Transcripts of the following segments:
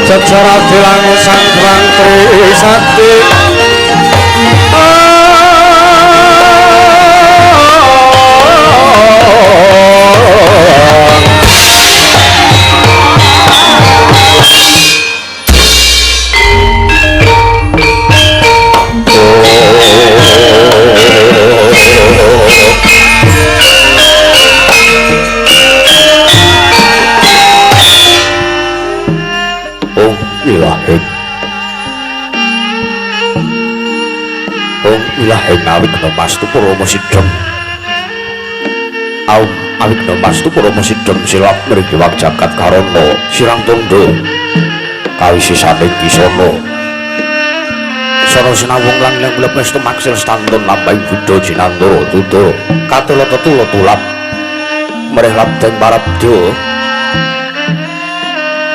Secara dilang sang Hyang Trisakti Ilahing awit nomastu Purama Sidhem awit nomastu Purama Sidhem silap mriki wak jagat karana sirang tondo kawisisane kisana sara sinawung lan lelep mestu maksil stantun lampahing Buddha Jinandara tutur katula tetula tulap mereh labdeng parabda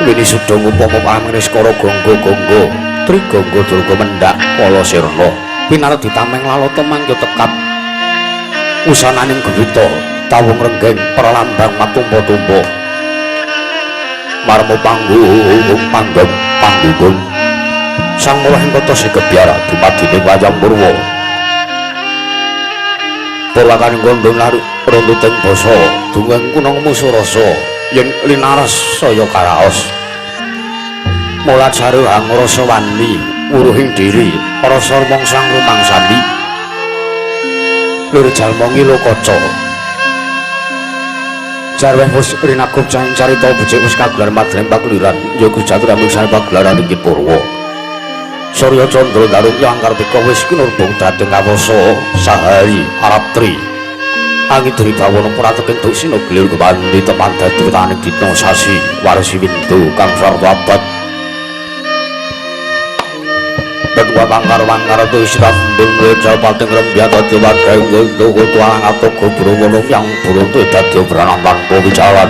wini sudha ngupama pamene skara gangga-gangga trigangga durga mendak kala sirna pinarep ditameng lalata mangya tekap usananing gewita tawung renggeng perlambang matumpa-tumpa marmo panggung sang mulahing kata Segebyara dumadine wayang purwa purwakaning gondhong laru runtuting basa dungeng kunang musurasa yen linaras saya karaos mulat saru angrasa wani wuruhing diri rasa mongsang rumangsani lur jalma ngilo kaca jarweh wis rinakup cahing carita becik wis kagelar madreng pakliran ya Gusti Rambung sane pagelaran iki purwa Surya Candra Darung yang Kartika wis kinurbung dhateng kawasa sahari araptri angin dari bawana prateking duk sinuglir kepandhi tepan dadi witaning dina sasi warsi windu kang sarta abad Kedua pangkar-pangkar itu istirahat Jal pating rembiat Dati wadai Untuk kutualang atau kuburu Wulung yang beruntuk Dati beranang tanpa bijalan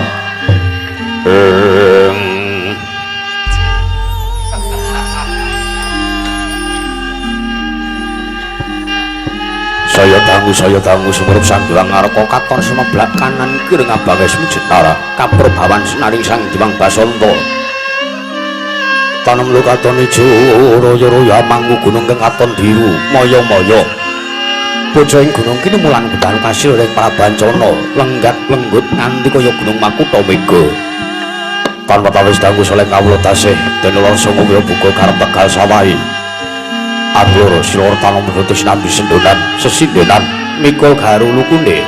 Saya dangu Sumurup Sandiwang Ngarko Katon semeblak kanan Kiring abages Mujitara Kaperbawan Senaring Sang Diwang Basonto Tanam lu katon ijo royo-royo manggu gunung keng katon biru moyo-moyo bojo ing gunung kini mulan kudalu kasil ring Prabancana lenggat lenggut nganti kaya gunung Makuta Mega tanpa tawis dangu soleh kawula tasih den lorso ngomyo buka karep tegal sawai agloro silor tanam menutus nambi sendonan sesindonan mikul garu lukunde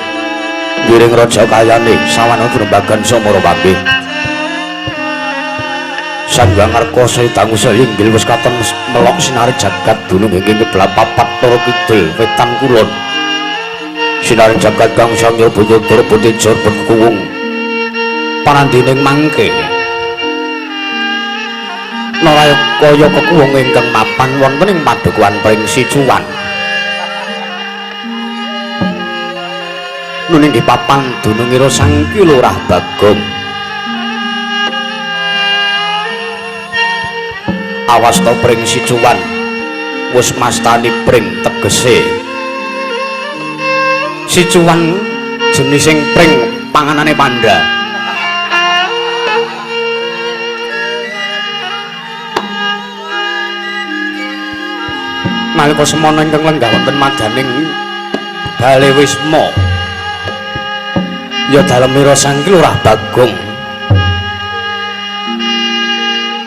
wiring raja kayane sawana berembagan somoro pambi Sandiwang Ngarkoso dangu saya inggil wis katon melok sinari jagat dunung ingkang kebelah papat loro kidul wetan kulon sinari jagat kang samya Banyudara Butijor Bengkuwung panandhining mangke naraya kaya kekuwung ingkang mapan wonten ing Padekuhan Pring Sicuwan nuninggih papan dunungira Sang Kilurah Bagong awasta Pring Sicuwan wis mastani pring tegese Sicuwan jenising pring panganane panda nalika semana ingkang lenggah wonten madaning Bale Wisma ya dalemira Sang Kilurah Bagong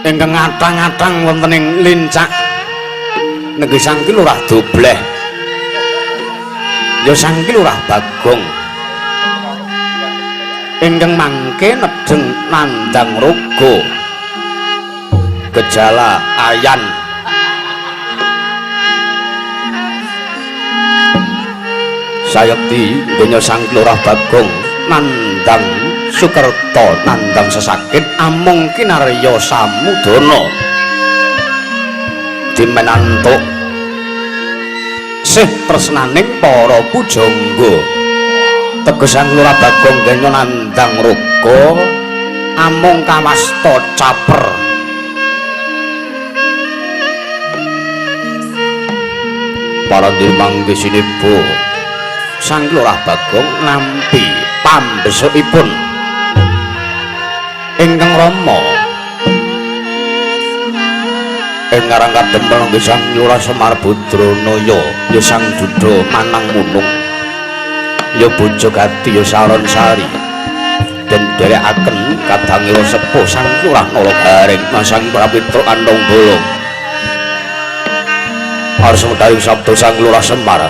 ingkang ngatang-ngatang wonten ing lincak negeri Sang Kilurah Dobleh ya Sang Kilurah Bagong ingkang mangke nedeng nandang rogo gejala ayan sayekti donya Sang Kilurah Bagong nandang Sukerta nandang sesakit amung kinarya samudana dimenantuk sih tresnaning para pujangga teges Sang Kilurah Bagong genya nandang raga amung kawasta caper para dirmangke sinebo Sang Kilurah Bagong nampi pambesukipun ingkang Rama gareng ngarang kadempel Sang Lurah Semar Badranaya ya Sang Duda Manang Munung ya bojo gati ya Salon Sari den derekaken kadangipun sepuh Sang Lurah Nalagareng Sang Prapitra Kandhang Bala harus mendari sabda Sang Lurah Semar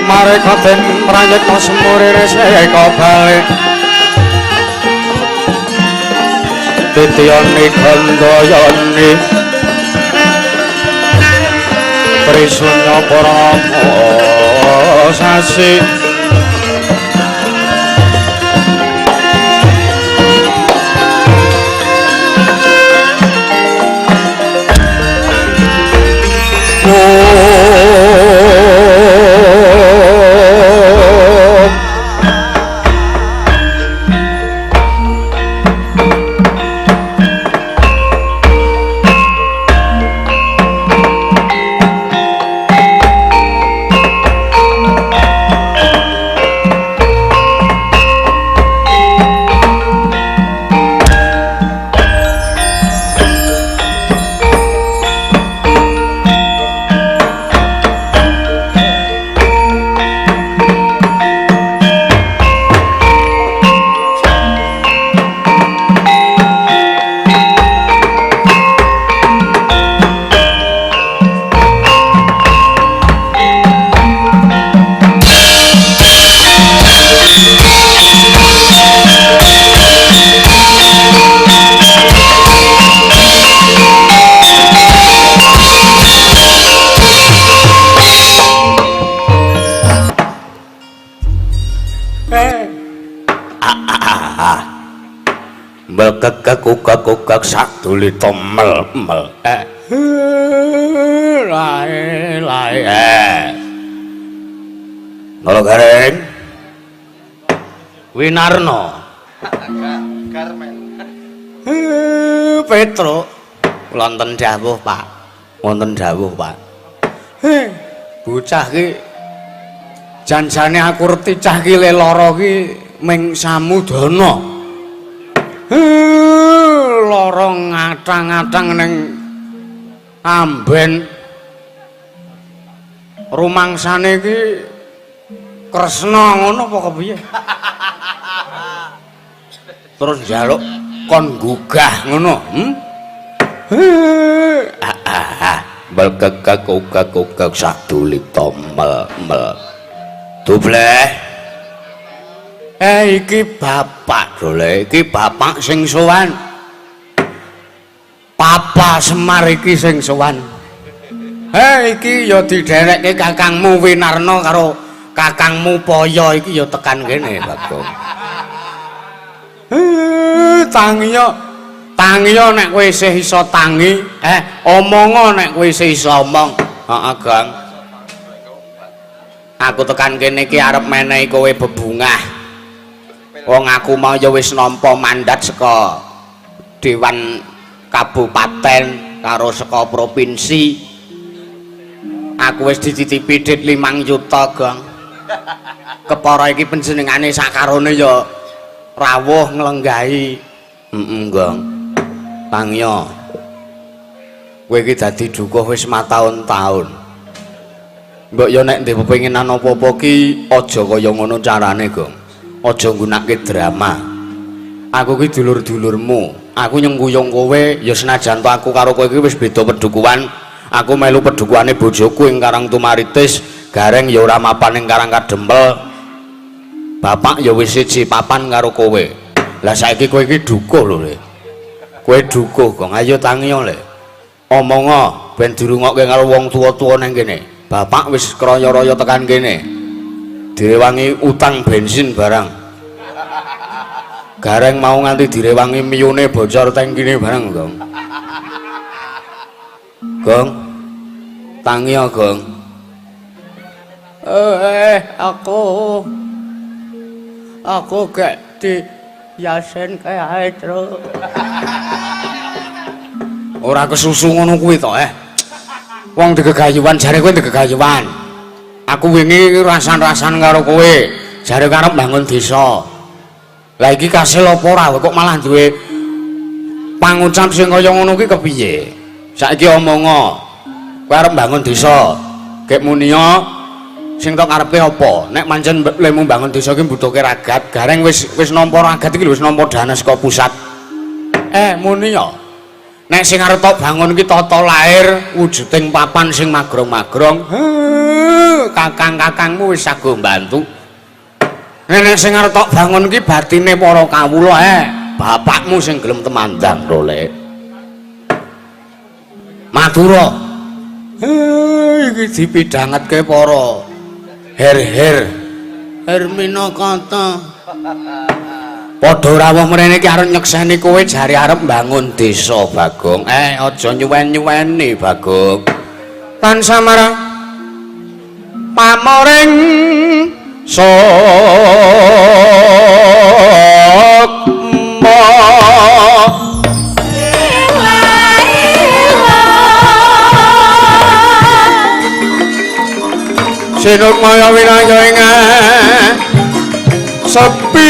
Mareka den prayekna semurine seka bali Tityani Gandayani Trisunya Parama Sasi Kekak saduli tomel mel lae Nalagareng Winarno Karmen Petro wonten dawuh Pak wonten dawuh Pak bocah ki janjane aku reti cah ki lara ki ming samudana lara ngatang-ngatang ning amben rumangsane ki Kresna ngono apa kepiye terus njaluk kon gugah ngono bal kekak saduli tomel mel dubleh iki bapak dole iki bapak sing sowan Papa Semar iki sing sowan iki ya diderekke kakangmu Winarno karo kakangmu Paya iki ya tekan kene Bagong tangiya nek kowe isih iso tangi omongo nek kowe isih iso omong heeh Gang aku tekan kene iki arep menehi kowe bebungah wong aku mau ya wis nampa mandat saka Dewan Kabupaten karo saka provinsi aku wis dititipi dit 5 juta Gang kepara iki panjenengane sakarone ya rawuh nglenggahi Gang Tangya kowe iki dadi dukuh wis mataun-taun mbok ya nek ndek pepenginan apa-apa ki aja kaya ngono carane Gang aja nggunakake drama aku ki dulur-dulurmu aku nyengguyung kowe ya senajan to aku karo kowe iki wis beda pedukuhan aku melu pedukukane bojoku ing Karang Tumaritis Gareng ya ora mapan ing Karang Kadempel bapak ya wis siji papan karo kowe lah saiki kowe iki dukuh lho Le kowe dukuh Gong ayo Tangya Le omonga ben dirungokke karo wong tuwa-tuwa nang kene bapak wis kraya-raya tekan kene direwangi utang bensin barang Gareng mau nganti direwangi miyune bocor tangkine barang Gong Gong Tangya Gong aku gak Yasin kae ae, Tru. Ora kesusu ngono kuwi to, Wong digegayuhan jare kowe digegayuhan. Aku wingi rasan-rasan karo kowe, jare karep bangun desa. Lah iki kasil apa ora kok malah duwe pangucap sing kaya ngono kuwi kepiye? Saiki omongo. Kowe arep bangun desa. Gek munia sing tok karepe apa? Nek pancen lemu bangun desa ki mbutuhke ragat, gareng wis nampa ragat iki wis nampa dana saka pusat. Munia. Nek sing arep tok bangun ki tata lair wujuding papan sing magrong-magrong. Kakang-kakangmu wis sago mbantu. Nek sing arep tok bangun ki batine para kawula bapakmu sing gelem temandang lho, Lek. Matura. Iki dipidhangetke para her-her Herminakata. Padha rawuh mrene iki arep nyekseni kowe jare arep mbangun desa, Bagong. Aja nyuwen-nyuweni, Bagong. Tansah marang pamoring sokmo sinut maya winaya ing sepi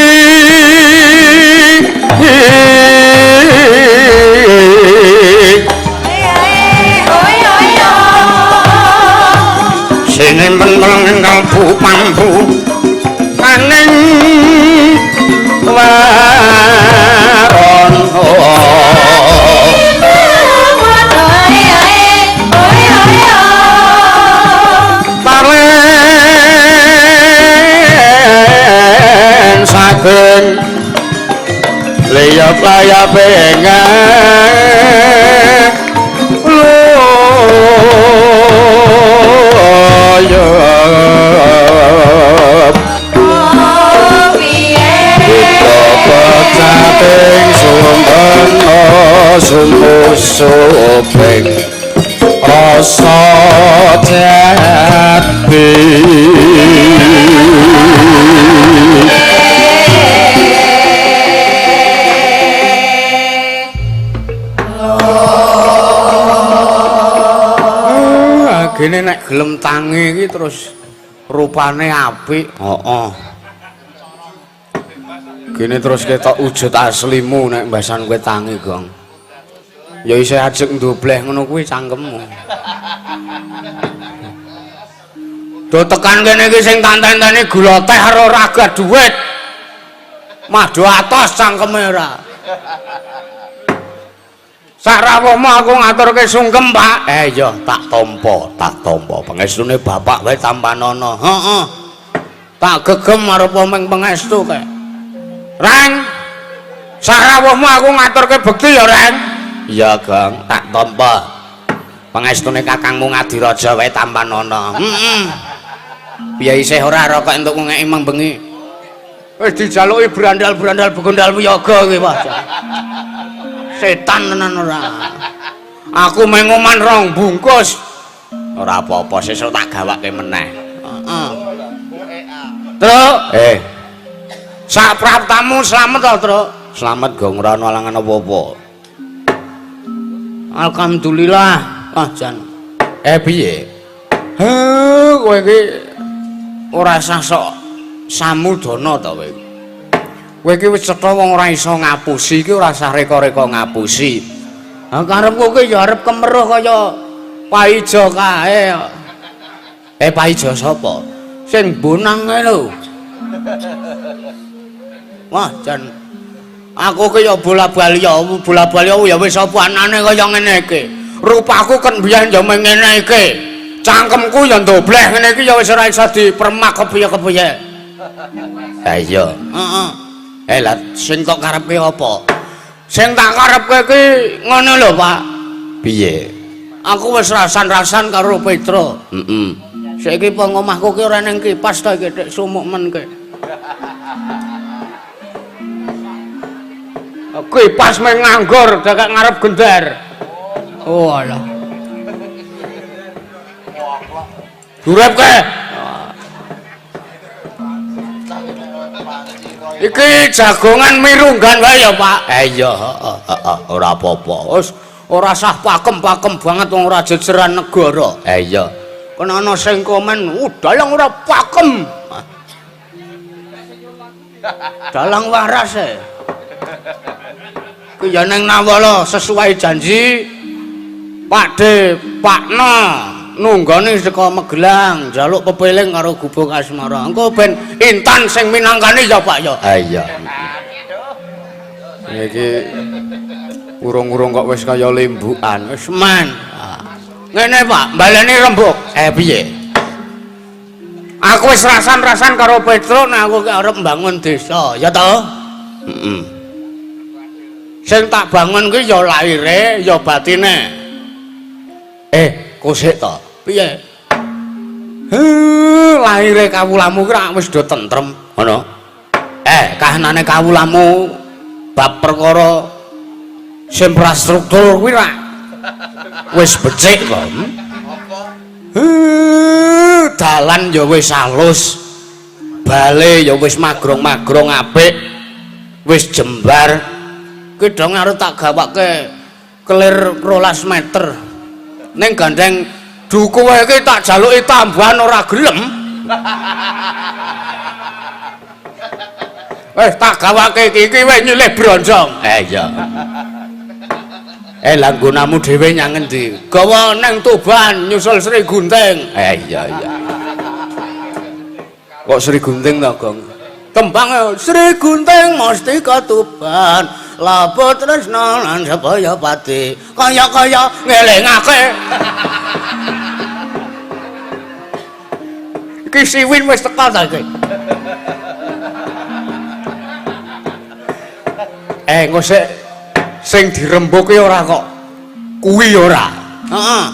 sinemben ing kalbu pampu kaning waron palen saken layap-layap enggak loyop pecating sumbeno sumusuping rasa jati gini nek gelem tangi iki terus rupane apik. Gini terus ketok wujud aslimu nek mbasan kowe tangi, Gong. Ya isih ajeng ndobleh ngono kuwi cangkemmu. Do tekan kene iki sing tanten-teni gula teh karo raga dhuwit. Madu atos cangkeme ora. Sak rawuhmu aku ngaturke sungkem, Pak. Iya, tak tampa. Pangestune bapak wae tampanana. Heeh. Tak gegem arep omeng pangestu kae. Reng. Sak rawuhmu aku ngaturke bekti ya, Reng. Iya, Gang, tak tampa. Pangestune kakangmu Ngadiraja wae tampanana. Heeh. Piye isih ora kok entuk ngeki mang bengi. Wis dijaluki brandal-brandal begondal wiyaga kuwi, Pak. Setan tenan ora. Aku mengoman rong bungkus. Ora apa-apa, sesuk tak gawake meneh. Heeh. Truk. Sak praptamu slamet to, Truk? Slamet, Gong, ora ana alangan apa-apa. Alhamdulillah, Jan. Piye? Kowe iki ora sah sok samudana to kowe. Kowe iki wis cetha wong ora iso ngapusi iki ora sah reka-reka ngapusi. Ha karepku ki ya arep kemeruh kaya Paijo kae. Paijo sapa? Sing bonang kae lho. Wah, Jan. Aku ki ya bola-bali ya ya wis apa anane kaya ngene iki. Rupaku kan biyen ya ngene iki. Cangkemku ya ndobleh ngene iki ya wis ora iso dipermak kepiye-kepiye. Ha iya. Heeh. Lah sing kok karepe apa? Sing tak karepke ki ngono lho, Pak. Piye? Aku wis rasan-rasan karo Petro. Heeh. Saiki pang omahku ki ora ning kipas to iki tek sumuk men ki. Kipas meng nganggur dekek ngarep gender. Oh alah. Durep ke? Iki jagongan mirunggan wae ya, Pak. Iya, ora apa-apa. Wis ora sah pakem-pakem banget wong ora jejeran negara. Iya. Kan ana sing komen, dalang ora pakem." Dalang waras e. Ku ya ning Nawala sesuai janji Pakde Pakna nunggone saka Magelang njaluk pepeling karo Gubuk Asmara. Engko ben Intan sing minangkani ya Pak ya. Ha iya. Iki urung-urung kok wis kaya lembukan. Wis men. Ngene Pak, baleni rembug. Piye? Aku wis rasan-rasan karo Petro nek aku arep mbangun desa, ya toh? Heeh. Sing tak bangun kuwi ya laire, ya batine. Kosek to. Piye? Laire kawulamu ki rak wis do tentrem, ngono. Kahanane kawulamu bab perkara infrastruktur kuwi rak wis becik kok. Dalan ya wis alus. Bale ya wis magrong-magrong apik. Wis jembar. Ki dong arep tak gawake kelir 12 meter. Ning gandeng duku wae iki tak jaluki tambahan ora gelem. Tak gawake iki wae nyilih bronjong. Iya. Lah nggonamu dhewe nyang endi? Gawa nang Tuban nyusul Sri Gunting. Iya. Kok Sri Gunting to, Gong? Tembang Sri Gunting mesti ka Tuban. Lapo tresna lan Sabaya pati. Kaya-kaya ngelingake. Iki siwin wis teka ta iki. Engko sing dirembuki ora kok kuwi ora. Heeh.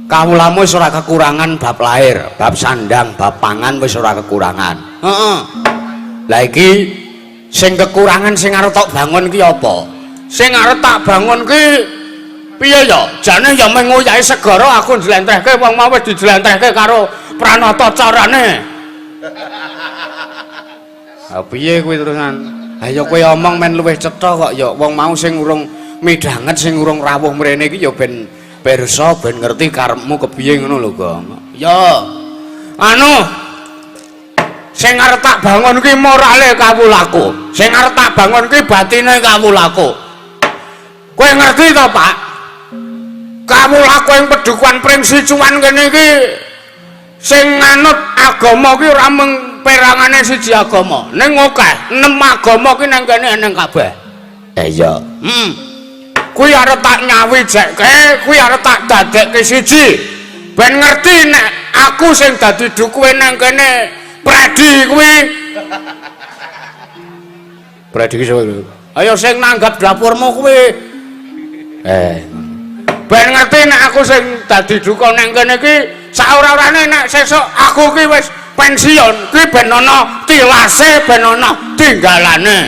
Kawulamu wis ora kekurangan bab lair, bab sandang, bab pangan wis ora kekurangan. Heeh. Lah iki sing kekurangan sing arep tak bangun ki apa? Sing arep tak bangun ki piye ya? Jane ya mung ngoyahi segara aku njlentrehke wong mau wis dijlentrehke karo pranata carane. Ha piye kuwi terusan? Ayo kowe omong men luwih cetha kok ya wong mau sing urung midhanget sing urung rawuh mrene iki ya ben pirsa ben ngerti karepmu kepiye ngono lho, Gong. Ya. Anu sing arep tak bangun ki morale kawulaku. Sing arep tak bangun ki batine kawulaku. Kowe ngerti to, Pak? Kawulaku ing Pedukuhan Pring Sicuan kene iki sing nganut agama ki ora mung perangane siji agama, ning akeh 6 agama ki nang kene eneng kabeh. Iya. Kuwi arep tak nyawijekke, kuwi arep tak dadekke siji. Ben ngerti nek aku sing dadi dukuhe nang kene Predi kuwi. Predi ki sapa? Ayo sing nanggap dapurmu kuwi. Ben ngerti nek aku sing dadi duka nang kene ki saora-orane nek sesuk aku ki wis pensiun kuwi ben ana tilase ben ana tinggalane.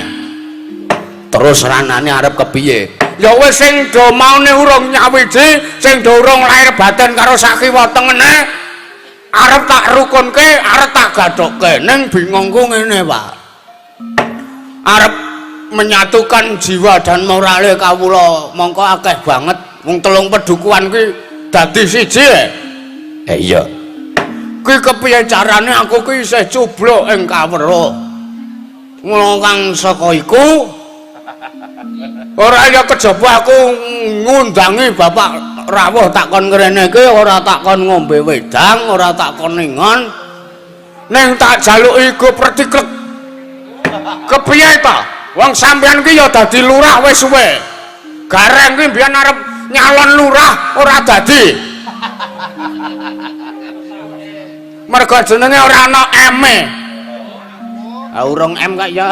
Terus ranane arep kepiye? Ya wis sing do maune urung nyawiji, sing do urung lair batin karo sakiwa tengene arep tak rukunke, arep tak gathukke. Ning bingungku ngene, Pak. Arep menyatukan jiwa dan morale kawula mongko akeh banget wong 3 pedukuhan kuwi dadi siji. Iya. Kuwi kepiye carane aku kuwi isih cubluk ing kawruh. Mula kang saka iku ora ya kejaba aku ngundangi Bapak rawuh takon ngrene iki ora takon ngombe wedang, ora takon ningon. Ning tak jaluki go pretiklek. Kepiye ta? Wong sampeyan ki ya dadi lurah wis suwe. Gareng ki mbiyen arep nyalon lurah ora dadi. Mergo jenenge ora ana M-e. Urung M kak ya.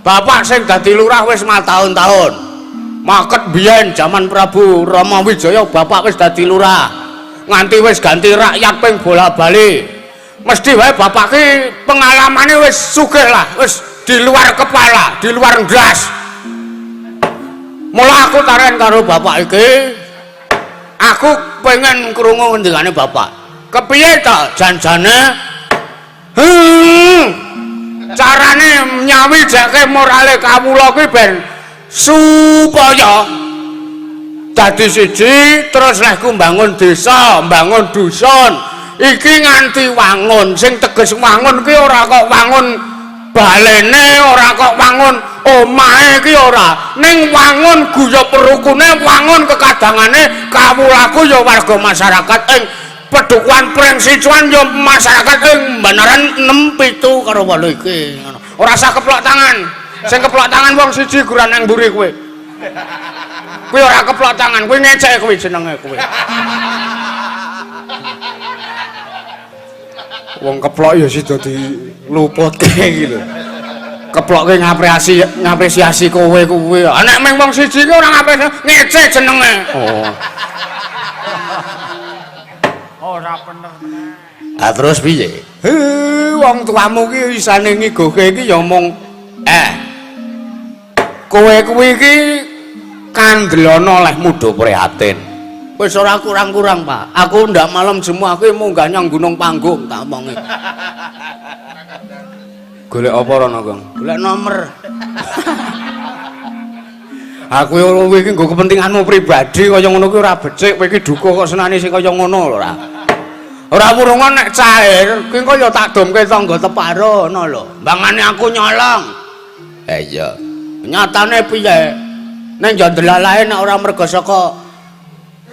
Bapak sing dadi lurah wis matahun-tahun. Maket biyen zaman Prabu Rama Wijaya bapak wis dadi lurah. Nganti wis ganti rakyat ping bola-bali. Mesti wae bapak ki pengalamane wis sugih lah, wis di luar kepala, di luar ndas. Mula aku taren karo bapak iki. Aku pengen krungu ngendikane bapak. Kepiye ta janjane Carane nyawijake morale kawula kuwi ben supaya dadi siji terus lehku mbangun desa, mbangun dusun. Iki nganti wangun, sing teges wangun ki ora kok wangun balene, ora kok wangun omahe ki ora. Ning wangun guyub rukune, wangun kekadangane kawulaku ya warga masyarakat ing Pedukuhan Pring Sicuan ya masyarakat ing Banaran 6 7 karo 8 iki. Ora usah keplok tangan. Sing keplok tangan wong siji guran nang mburi kowe. Kowe ora keplok tangan, kowe ngecek kowe jenenge kowe. Wong keplok ya sida diluputke iki lho. Keploke ngapresiasi kowe kuwi. Nek mung wong siji ki ora ngapresiasi, ngecek jenenge. Oh. Ora bener meneh. Ah terus piye? Wong tuamu ki isane ngigoke iki ya mung kowe kuwi iki kandhelana oleh muda prihatin. Wis ora kurang-kurang, Pak. Aku ndak malam semua aku munggah nyang Gunung Panggung tak omongi. Golek apa rono, Gong? Golek nomor. Aku iki nggo kepentinganmu pribadi kaya ngono kuwi ora becik, kowe iki duka kok senane sing kaya ngono lho, ora. Ora wurungan nek cair, kuwi kaya tak domke tangga teparo ngono lho. Mbangane aku nyolong. Iya. Nyatane piye? Nek yo ndelalae nek ora mergo saka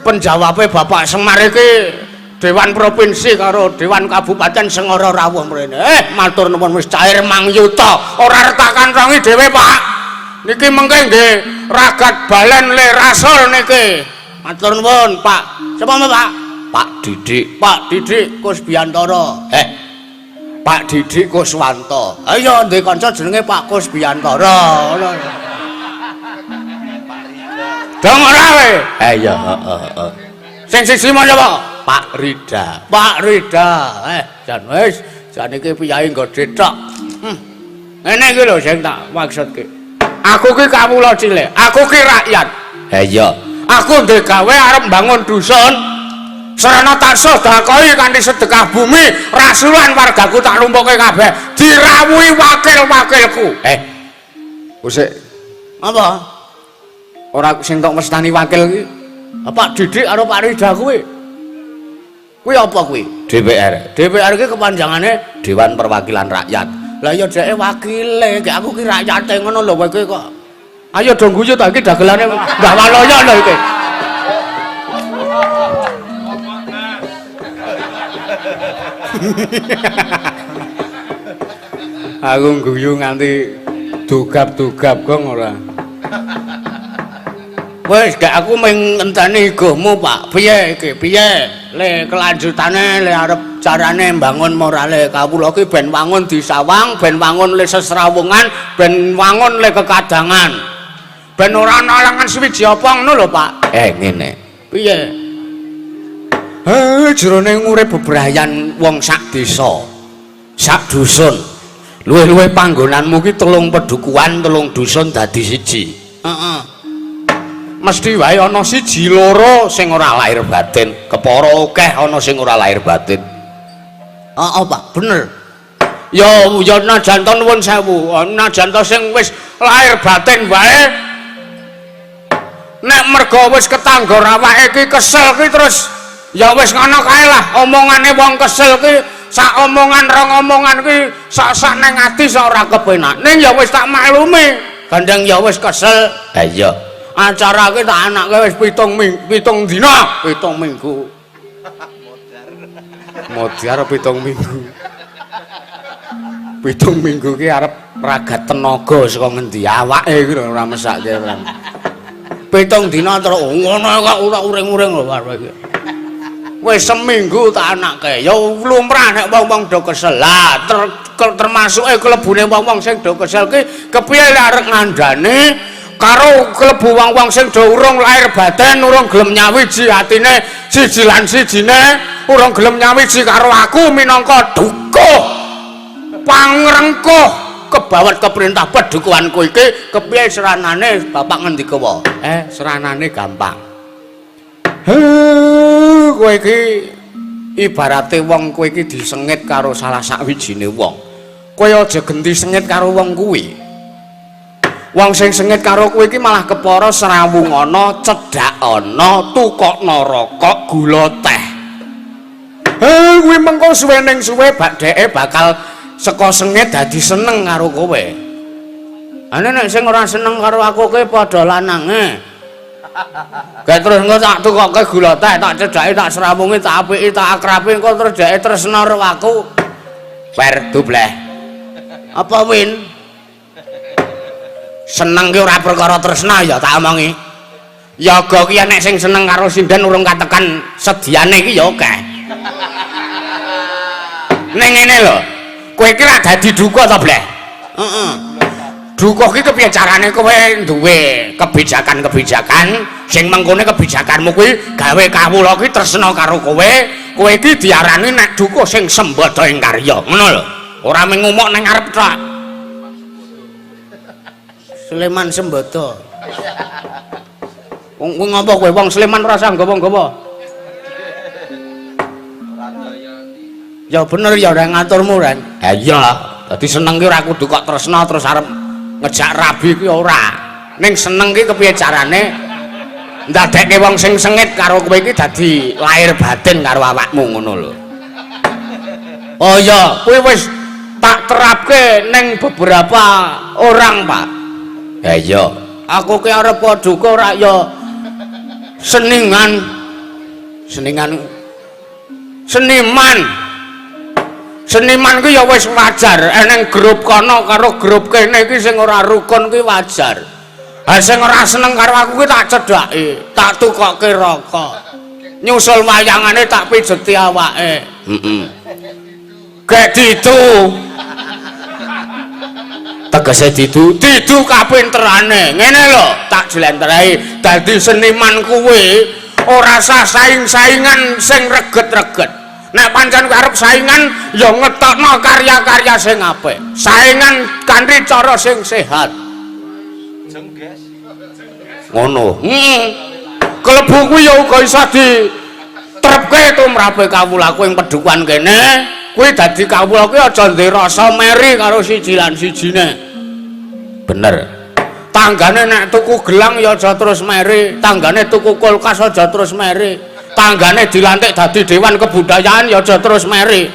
penjawabe Bapak Semar iki Dewan Provinsi karo Dewan Kabupaten Sengara Rawuh mrene. Matur nuwun wis cair Mang Yuta. Ora retakan rongi dhewe, Pak. Niki mengke nggih ragat balen le rasul niki. Matur nuwun, Pak. Sapa Pak? Pak Didik. Pak Didik Kusbiantara. Pak Didik Kuswanto. Ayo ndek kanca jenenge Pak Kusbiantara. Ngono. Dong ora kowe? Iya, heeh. Sing siji mana, Pak? Pak Rida. Pak Rida. Jan wis, jan iki piyayi nggo detok. Ngene iki lho sing tak maksudke. Aku ki kawula cilik, aku ki rakyat. Iya. Aku ndek gawe arep mbangun dusun. Sarana tak sedekahi kanthi sedekah bumi, rasulan wargaku tak lumpuhke kabeh. Dirawuhi wakil-wakilku. Usik. Apa? Ora sing tok mestani wakil ki. Pak Didik karo Pak Rida kuwi. Kuwi apa kuwi? DPR. DPR ki kepanjangane Dewan Perwakilan Rakyat. Lah ya dheke wakile, gek aku ki rakyate ngono lho kowe kok. Ayo do guyu ta iki dagelane Mbah Waloyo lho iki. Aku guyu nganti dugap-dugap kok ora. Wis gak aku mung ngenteni igohmu, Pak. Piye iki? Piye? Le kelanjutane le arep carane mbangun morale kawula ki ben wangun disawang, ben wangun le sesrawungan, ben wangun le kekadangan. Ben ora ana alangan swiji apa ngono lho, Pak. Ngene. Piye? Jerone ngurip bebrayan wong sak desa. Sak dusun. Luwih-luwih panggonanmu ki 3 pedukuhan, 3 dusun dadi siji. Heeh. Mesti wae ana siji loro sing ora lahir batin, kepara akeh ana sing ora lahir batin. Heeh, Pak, bener. Ya najan to nuwun sewu, najan to sing wis lahir batin wae nek mergo wis ketanggor awake iki kesel ki terus ya wis ngono kae lah omongane wong kesel ki sak omongan rong omongan ki sak ning ati sak ora kepenak. Ning ya wis tak maklumi, gandeng ya wis kesel. Ha iya. Acara ki tak anake wis 7 dina, 7 minggu. Modar 7 minggu. 7 minggu ki arep ragat tenaga saka ngendi awake iki lho ora mesake. 7 dina terus ngono kok ora uring-uring lho karo iki. Wis seminggu tak anake. Ya lumrah nek wong-wong do kesel. Lah termasuke klebune wong-wong sing do kesel ki kepiye lek arep ngandani karo klebu wong-wong sing do urung lahir batin, urung gelem nyawiji atine siji lan sijine, urung gelem nyawiji karo aku minangka dukuh pangrengkuh kebawat keperintah pedukuhanku iki kepiye seranane Bapak ngendika wae? Seranane gampang. Kowe iki ibarate wong kowe iki disengit karo salah sawijine wong. Kowe aja genti sengit karo wong kuwi. Wong sing sengit karo kowe iki malah kepara serawung ana, cedhak ana, tukokno rokok, gula teh. Kuwi mengko suwe ning suwe dheke bakal saka sengit dadi seneng karo kowe. Ane nek sing ora seneng karo aku kowe padha lanange. Kae terus engko tak tukokke gula teh, tak cedhaki, tak serawungi, tak apiki, tak akrabi engko terus dheke tresna karo aku. Per dubleh. Apa win? Seneng ki ora perkara tresna ya tak omongi. Yaga ki nek sing seneng karo sinden urung katekan sediane ki ya akeh. Ning ngene lho, kowe iki ra dadi duka ta, Bleh? Heeh. Duka ki kepiye carane kowe duwe kebijakan-kebijakan sing mengkone kebijakanmu kuwi gawe kawula ki tresna karo kowe, kowe iki diarani nek duka sing sembada ing karya. Ngono lho. Ora mung ngomong ning ngarep tok. Sleman Sembada. Wong ngopo kowe wong Sleman ora usah nggawa-nggawa. Ya bener ya ora ngaturmu Ren. Ha iya, dadi seneng ki ora kudu kok tresna terus arep ngejak rabi ki ora. Ning seneng ki kepiye carane ndadekke wong sing sengit karo kowe iki dadi lahir batin karo awakmu ngono lho. Oh iya, kuwi wis tak terapke ning beberapa orang, Pak. Ya iya, aku ki arep duka ora ya seniman. Seniman ku ya wis wajar, eneng grup kono karo grup kene iki sing ora rukun ki wajar. Ha sing ora seneng karo aku ki tak cedhaki, tak tukokke rokok. Nyusul wayangane tak pijeti awake. Heeh. Gek ditu. Tegese ditu kapinterane. Ngene lho, tak jlentrhi dadi seniman kuwi ora sah saing-saingan sing reget-reget. Nek pancen arep saingan ya ngetokno karya-karya sing apik. Saingan kanthi cara sing sehat. Jengges. Ngono. Klebu kuwi ya uga iso diterepke tumrape kawula kuwi pedukuhan kene. Kuwi dadi kawula kuwi aja ndek rasa meri karo siji lan sijine. Bener. Tanggane nek tuku gelang ya aja terus meri, tanggane tuku kulkas aja terus meri. Tanggane dilantik dadi dewan kebudayaan ya aja terus meri.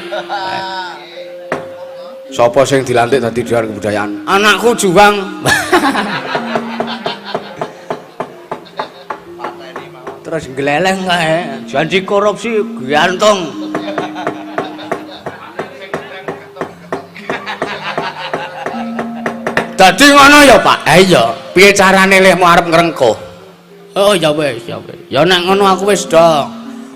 Sapa sing dilantik dadi dewan kebudayaan? Anakku Juwang. Terus gleleng kae, janji korupsi gantung. Dadi ngono ya, Pak. Ha iya, piye carane lehmu arep ngrengkuh? Oh ya wis, ya wis. Ya nek ngono aku wis do.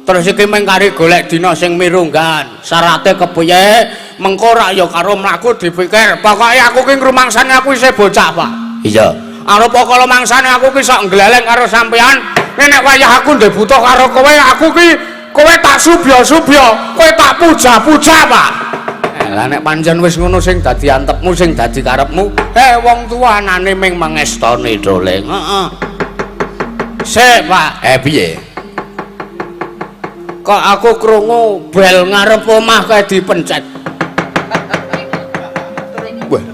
Terus iki mung kari golek dina sing mirunggan. Syarate kepiye? Mengko rak ya karo mlaku dipikir. Pokoke aku ki ngrumangsane aku isih bocah, Pak. Iya. Arep kala mangsane aku ki sok nggleleng karo sampean. Nek wayah aku ndek butuh karo kowe, aku ki kowe tak subya-subya, kowe tak puja-puja, Pak. Lah nek pancen wis ngono sing dadi antepmu, sing dadi karepmu, wong tuwa anane ming mangestoni doling. Heeh. Sik, Pak. Piye? Kok aku krungu bel ngarep omah kae dipencet. Wah,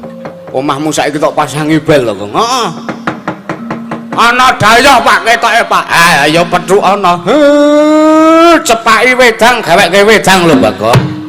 omahmu saiki tok pasangi bel lho, Kang. Heeh. Ana daya, Pak, ketoke, Pak. Ya pedhuk ana. Cepaki wedang, gaweke wedang lho, Bagong.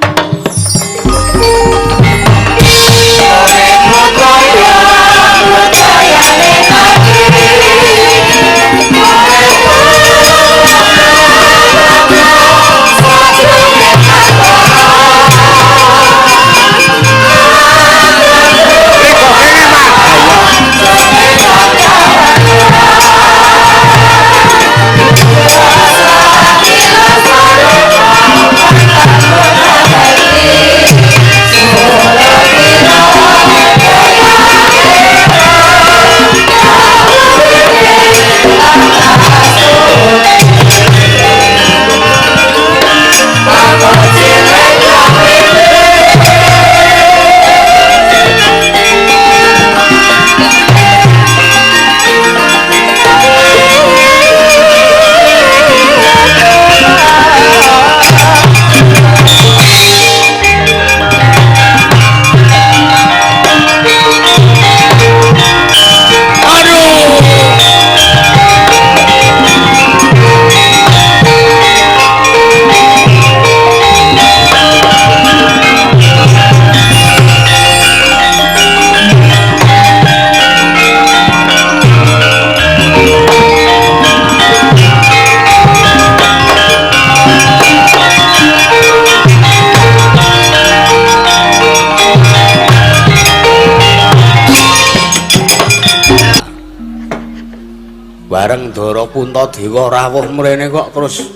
bareng Dara Puntadewa rawuh mrene kok terus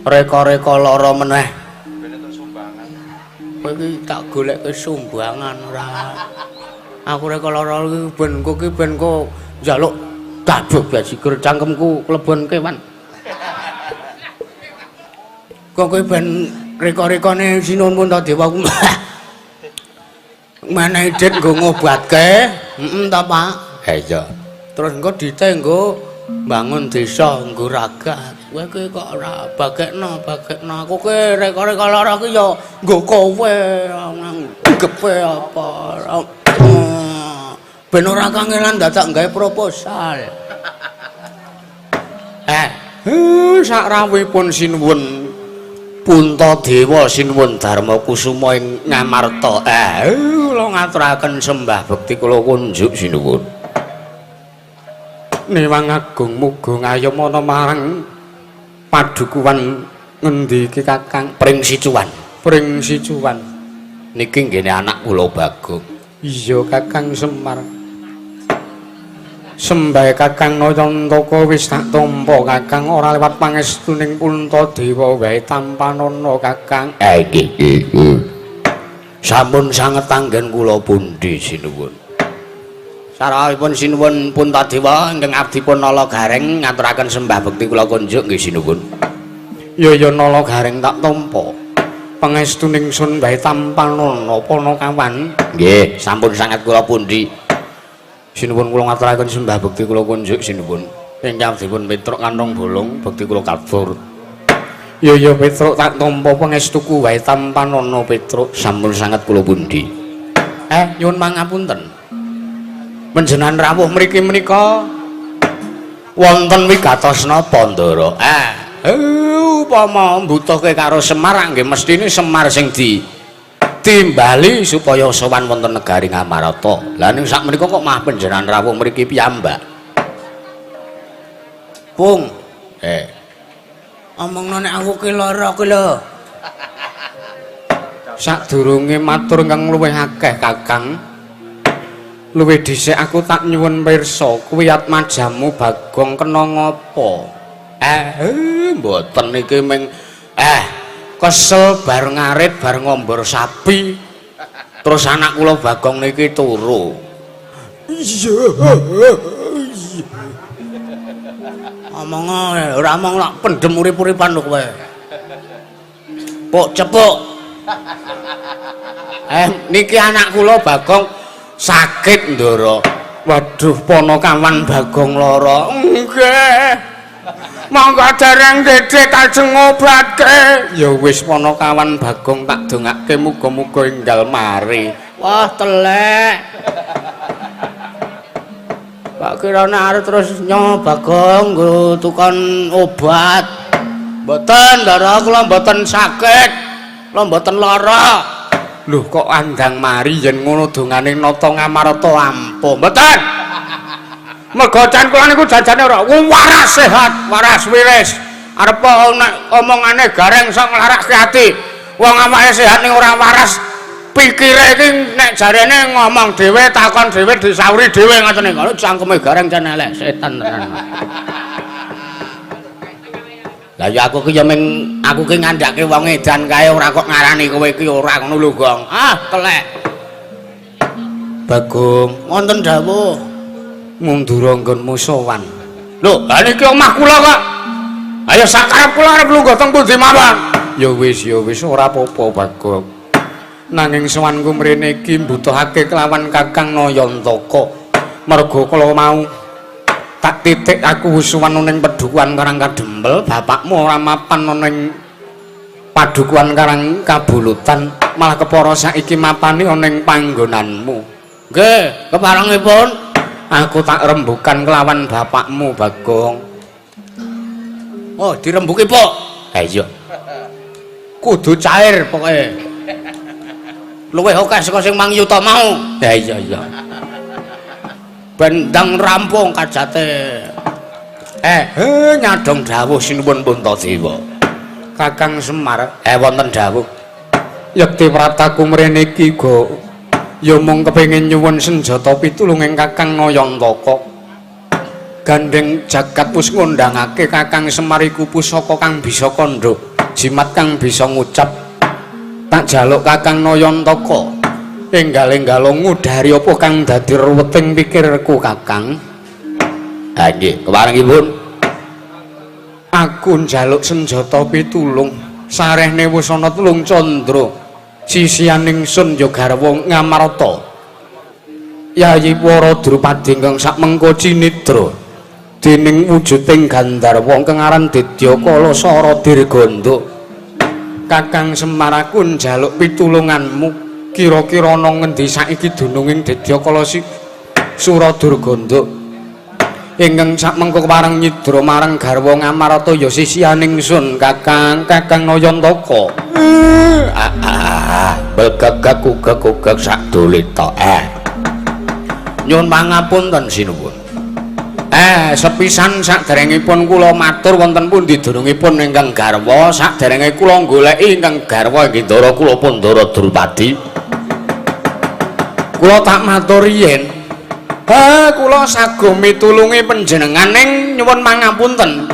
reka-reka lara meneh. Kowe iki tak goleke sumbangan ora. Aku reka lara iki ben kowe njaluk dabuk bajigur cangkemku klebon kewan. Kok kowe ben reka-rekane Sinuwun Puntadewa ku menehi dit nggo ngobatke. Heeh ta, Pak? Ha iya. Terus engko ditenggo bangun desa nggo ragat. Kowe ki kok ora bagekno. Aku ki reka-reka lara ki ya nggo kowe gepe apa. Ben ora kangelan dadak gawe proposal. Sak rawuhipun Sinuwun Puntadewa Sinuwun Darmakusuma ing Ngamarta. Kula ngaturaken sembah bekti kula kunjuk Sinuwun. Niwang Agung muga ngayomana marang padukuhan ngendi iki Kakang? Pring Sicuan. Niki nggene anak kula Bagong. Iya Kakang Semar. Sembah Kakang Nayantaka wis tak tampa Kakang ora liwat pangestuning Puntadewa wae tampanana Kakang. Nggih. Sampun sanget anggen kula pundi Sinuwun. Sarawuhipun Sinuwun Puntadewa ingkang abdipun Nala Gareng ngaturaken sembah bekti kula kunjuk nggih Sinuwun. Ya Nala Gareng tak tampa. Pangestuning sun wae tampanana Panakawan. Nggih, sampun sanget kula pundi. Sinuwun kula ngaturaken sembah bekti kula kunjuk Sinuwun. Ingkang dipun Petruk kantong bolong bekti kula katur. Ya Petruk tak tampa pangestuku wae tampanana Petruk sampun sanget kula pundi. Nyuwun pangapunten. Panjenengan rawuh mriki menika wonten wigatos napa Ndara? Upama mbutuhke karo Semar nggih mestine Semar sing timbali supaya sowan wonten negari Ngamarata. Lah ning sak menika kok mah panjenengan rawuh mriki piyambak. Pung. Omongno nek aku ki lara ki lho. Sadurunge matur kang luwih akeh Kakang. Luwih dhisik aku tak nyuwun pirsa kuwi atmajamu Bagong kena ngapa? Mboten niki ming kesel bar ngarit bar ngombor sapi. Terus anak kula Bagong niki turu. Iya. Omong ora mong lak pendem urip-uripan lho kowe. Pok cepuk. Niki anak kula Bagong sakit Ndara. Waduh Panakawan Bagong lara. Nggih. Monggo dereng dedek kajeng ngobatke. Ya wis Panakawan Bagong tak dongake muga-muga enggal mari. Wah telek. Pak kirane arep terus nyo Bagong nggo tukon obat. Mboten Ndara kula mboten sakit. Kula mboten lara. Lho kok andang mari yen ngono dongane nata Ngamarta ampuh. Mboten. Mergo can kula niku jajane ora waras sehat, waras wiris. Arep nek omongane gareng sok nglarake ati. Wong awake sehat ning ora waras, pikire iki nek jarene ngomong dhewe takon dhewe disauri dhewe ngoten niku. Cangkeme gareng jan elek setan tenan. Lah ya aku ki ya ming aku ki ngandhake wong edan kae ora kok ngarani kowe iki ora ngono lho, Gong. Telek. Bagong, wonten dawuh. Mundura nggonmu sowan. Lho, ha niki omah kula kok. Ayo sakarep kula arep lungguh teng pundi mawon. Ya wis ora apa-apa, Bagong. Nanging sowanku mrene iki mbutuhake kelawan Kakang Nayantaka. Merga kala mau tak titik aku suwan ning Padukuhan Karang Kadempel, bapakmu ora mapan ning Padukuhan Karang Kabulutan, malah kepara saiki mapani ning panggonanmu. Nggih, keparengipun aku tak rembukan kelawan bapakmu Bagong. Oh, dirembuki, Pak. Iya. Kudu cair pokoke. Luwih akeh saka sing Mang Yuta mau. Iya. Bendang rampung kajate. Nyadong dawuh Sinuwun Puntadewa. Kakang Semar, wonten dawuh. Yekti prataku mrene iki go ya mung kepengin nyuwun senjata pitulunging Kakang Nayantaka. Gandeng jagat wis ngundangake Kakang Semar iku pusaka kang bisa kandha, jimat kang bisa ngucap. Tak jaluk Kakang Nayantaka enggal-enggal ngudari apa kang dadi ruweting pikirku Kakang. Ha nggih, keparengipun. Aku njaluk senjata pitulung, sarehne wis ana telung candra. Sisian ingsun ya garwa Ngamarta. Yayi para Drupadi ingkang sakmengko cinitra. Dening wujuding Gandharwa kang aran Dedyakala Sara Dirganda. Kakang Semar aku njaluk pitulunganmu. Kira-kira ana ngendi saiki dununging Dedyakala Suradirganda. Ingkang sakmengko pareng nyidra marang garwa Ngamarta ya sisianing ingsun Kakang Nayantaka. Begegak sadole tok. Nyuwun pangapunten sinuwun. Sepisan saderengipun kula matur wonten pundi dunungipun ingkang garwa, saderenge kula goleki ingkang garwa Gendara kula Pandara Drupadi. Kula tak matur riyen. Kula sagom mitulungi panjenengan ning nyuwun pangapunten.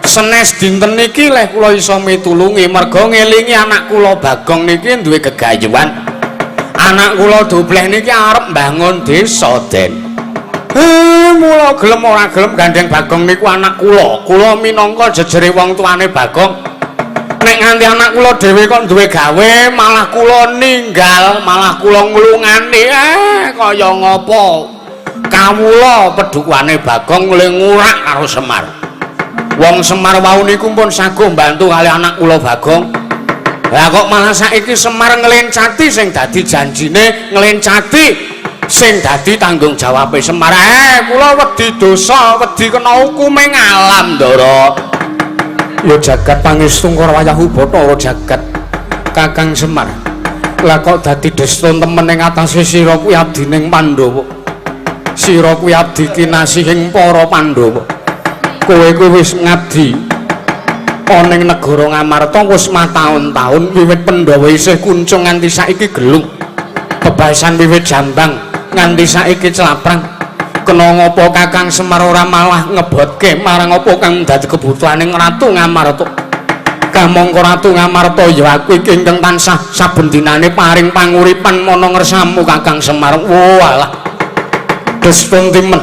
Senes dinten niki leh kula iso mitulungi merga ngelingi anak kula Bagong niki duwe gegayuhan. Anak kula Dobleh niki arep mbangun desa, Den. Mula gelem ora gelem gandeng Bagong niku anak kula. Kula minangka jejere wong tuane Bagong. Nek nganti anak kula dhewe kok duwe gawe, malah kula ninggal, malah kula nglungani. Kaya ngapa? Kawula pedhukane Bagong mulih ngurak karo Semar. Wong Semar wau niku pun saguh mbantu kali anak kula Bagong. Lah kok malah saiki Semar nglencati sing dadi janjine, nglencati sing dadi tanggung jawabe Semar. Kula wedi dosa, wedi kena hukume ngalam, Ndara. Ya jagat pangestu Karawayahu Bathara jagat Kakang Semar. Lah kok dadi destun temen ing atase sira kuwi abdining Pandhawa. Sira kuwi abdi kinasihing para Pandhawa. Kowe kuwi wis ngabdi ana ing negara Ngamarta wis mataun-taun wiwit Pandhawa isih kuncung nganti saiki gelung. Bebasan wiwit Jambang nganti saiki Celaprang. Kena ngapa Kakang Semar ora malah ngebotke marang apa kang dadi kebutuhaning Ratu Ngamarta. Kamangka Ratu Ngamarta ya aku iki ingkang tansah saben dinane paring panguripan mana ngersamu Kakang Semar. Walah. Destun timen.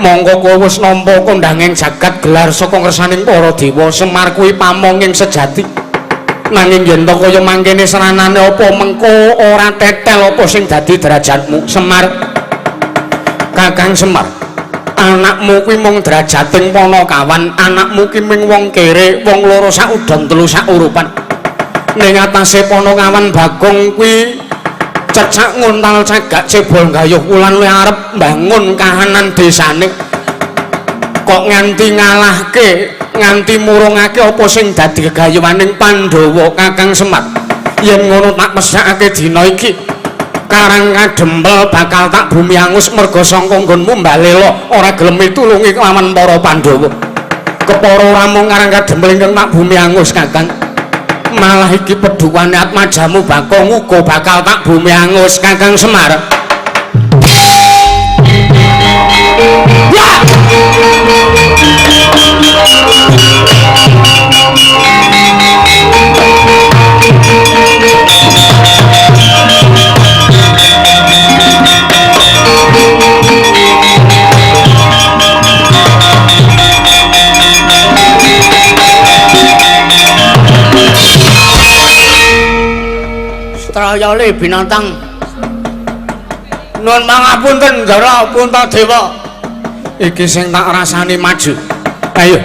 Monggo kowe wis nampa kondhanging jagat gelar saka ngersaning para dewa. Semar kuwi pamonging sejati. Nanging yen to kaya mangkene seranane apa mengko ora tetel apa sing dadi derajatmu Semar. Kakang Semar, anakmu kuwi mung derajating Panakawan, anakmu ki mung wong kere, wong loro sak udon telu sak urupan. Ning atase Panakawan Bagong kuwi cecak nguntal cagak cebol gayuh wulan luwih arep mbangun kahanan desane. Kok nganti ngalahke, nganti murungake apa sing dadi gegayuhaning Pandhawa Kakang Semar. Yen ngono tak mesakake dina iki Karang Kadempel bakal tak bumi angus merga sangka nggonmu mbalela ora gelem mitulungi kelawan para Pandhawa. Kepara ora mung Karang Kadempel ingkang tak bumi angus Kakang. Malah iki pedhuwane atmajamu Bagong uga bakal tak bumi angus Kakang Semar. Trayale binatang. Nuwun pangapunten Ndara Puntadewa. Iki sing tak rasani maju. Ayo,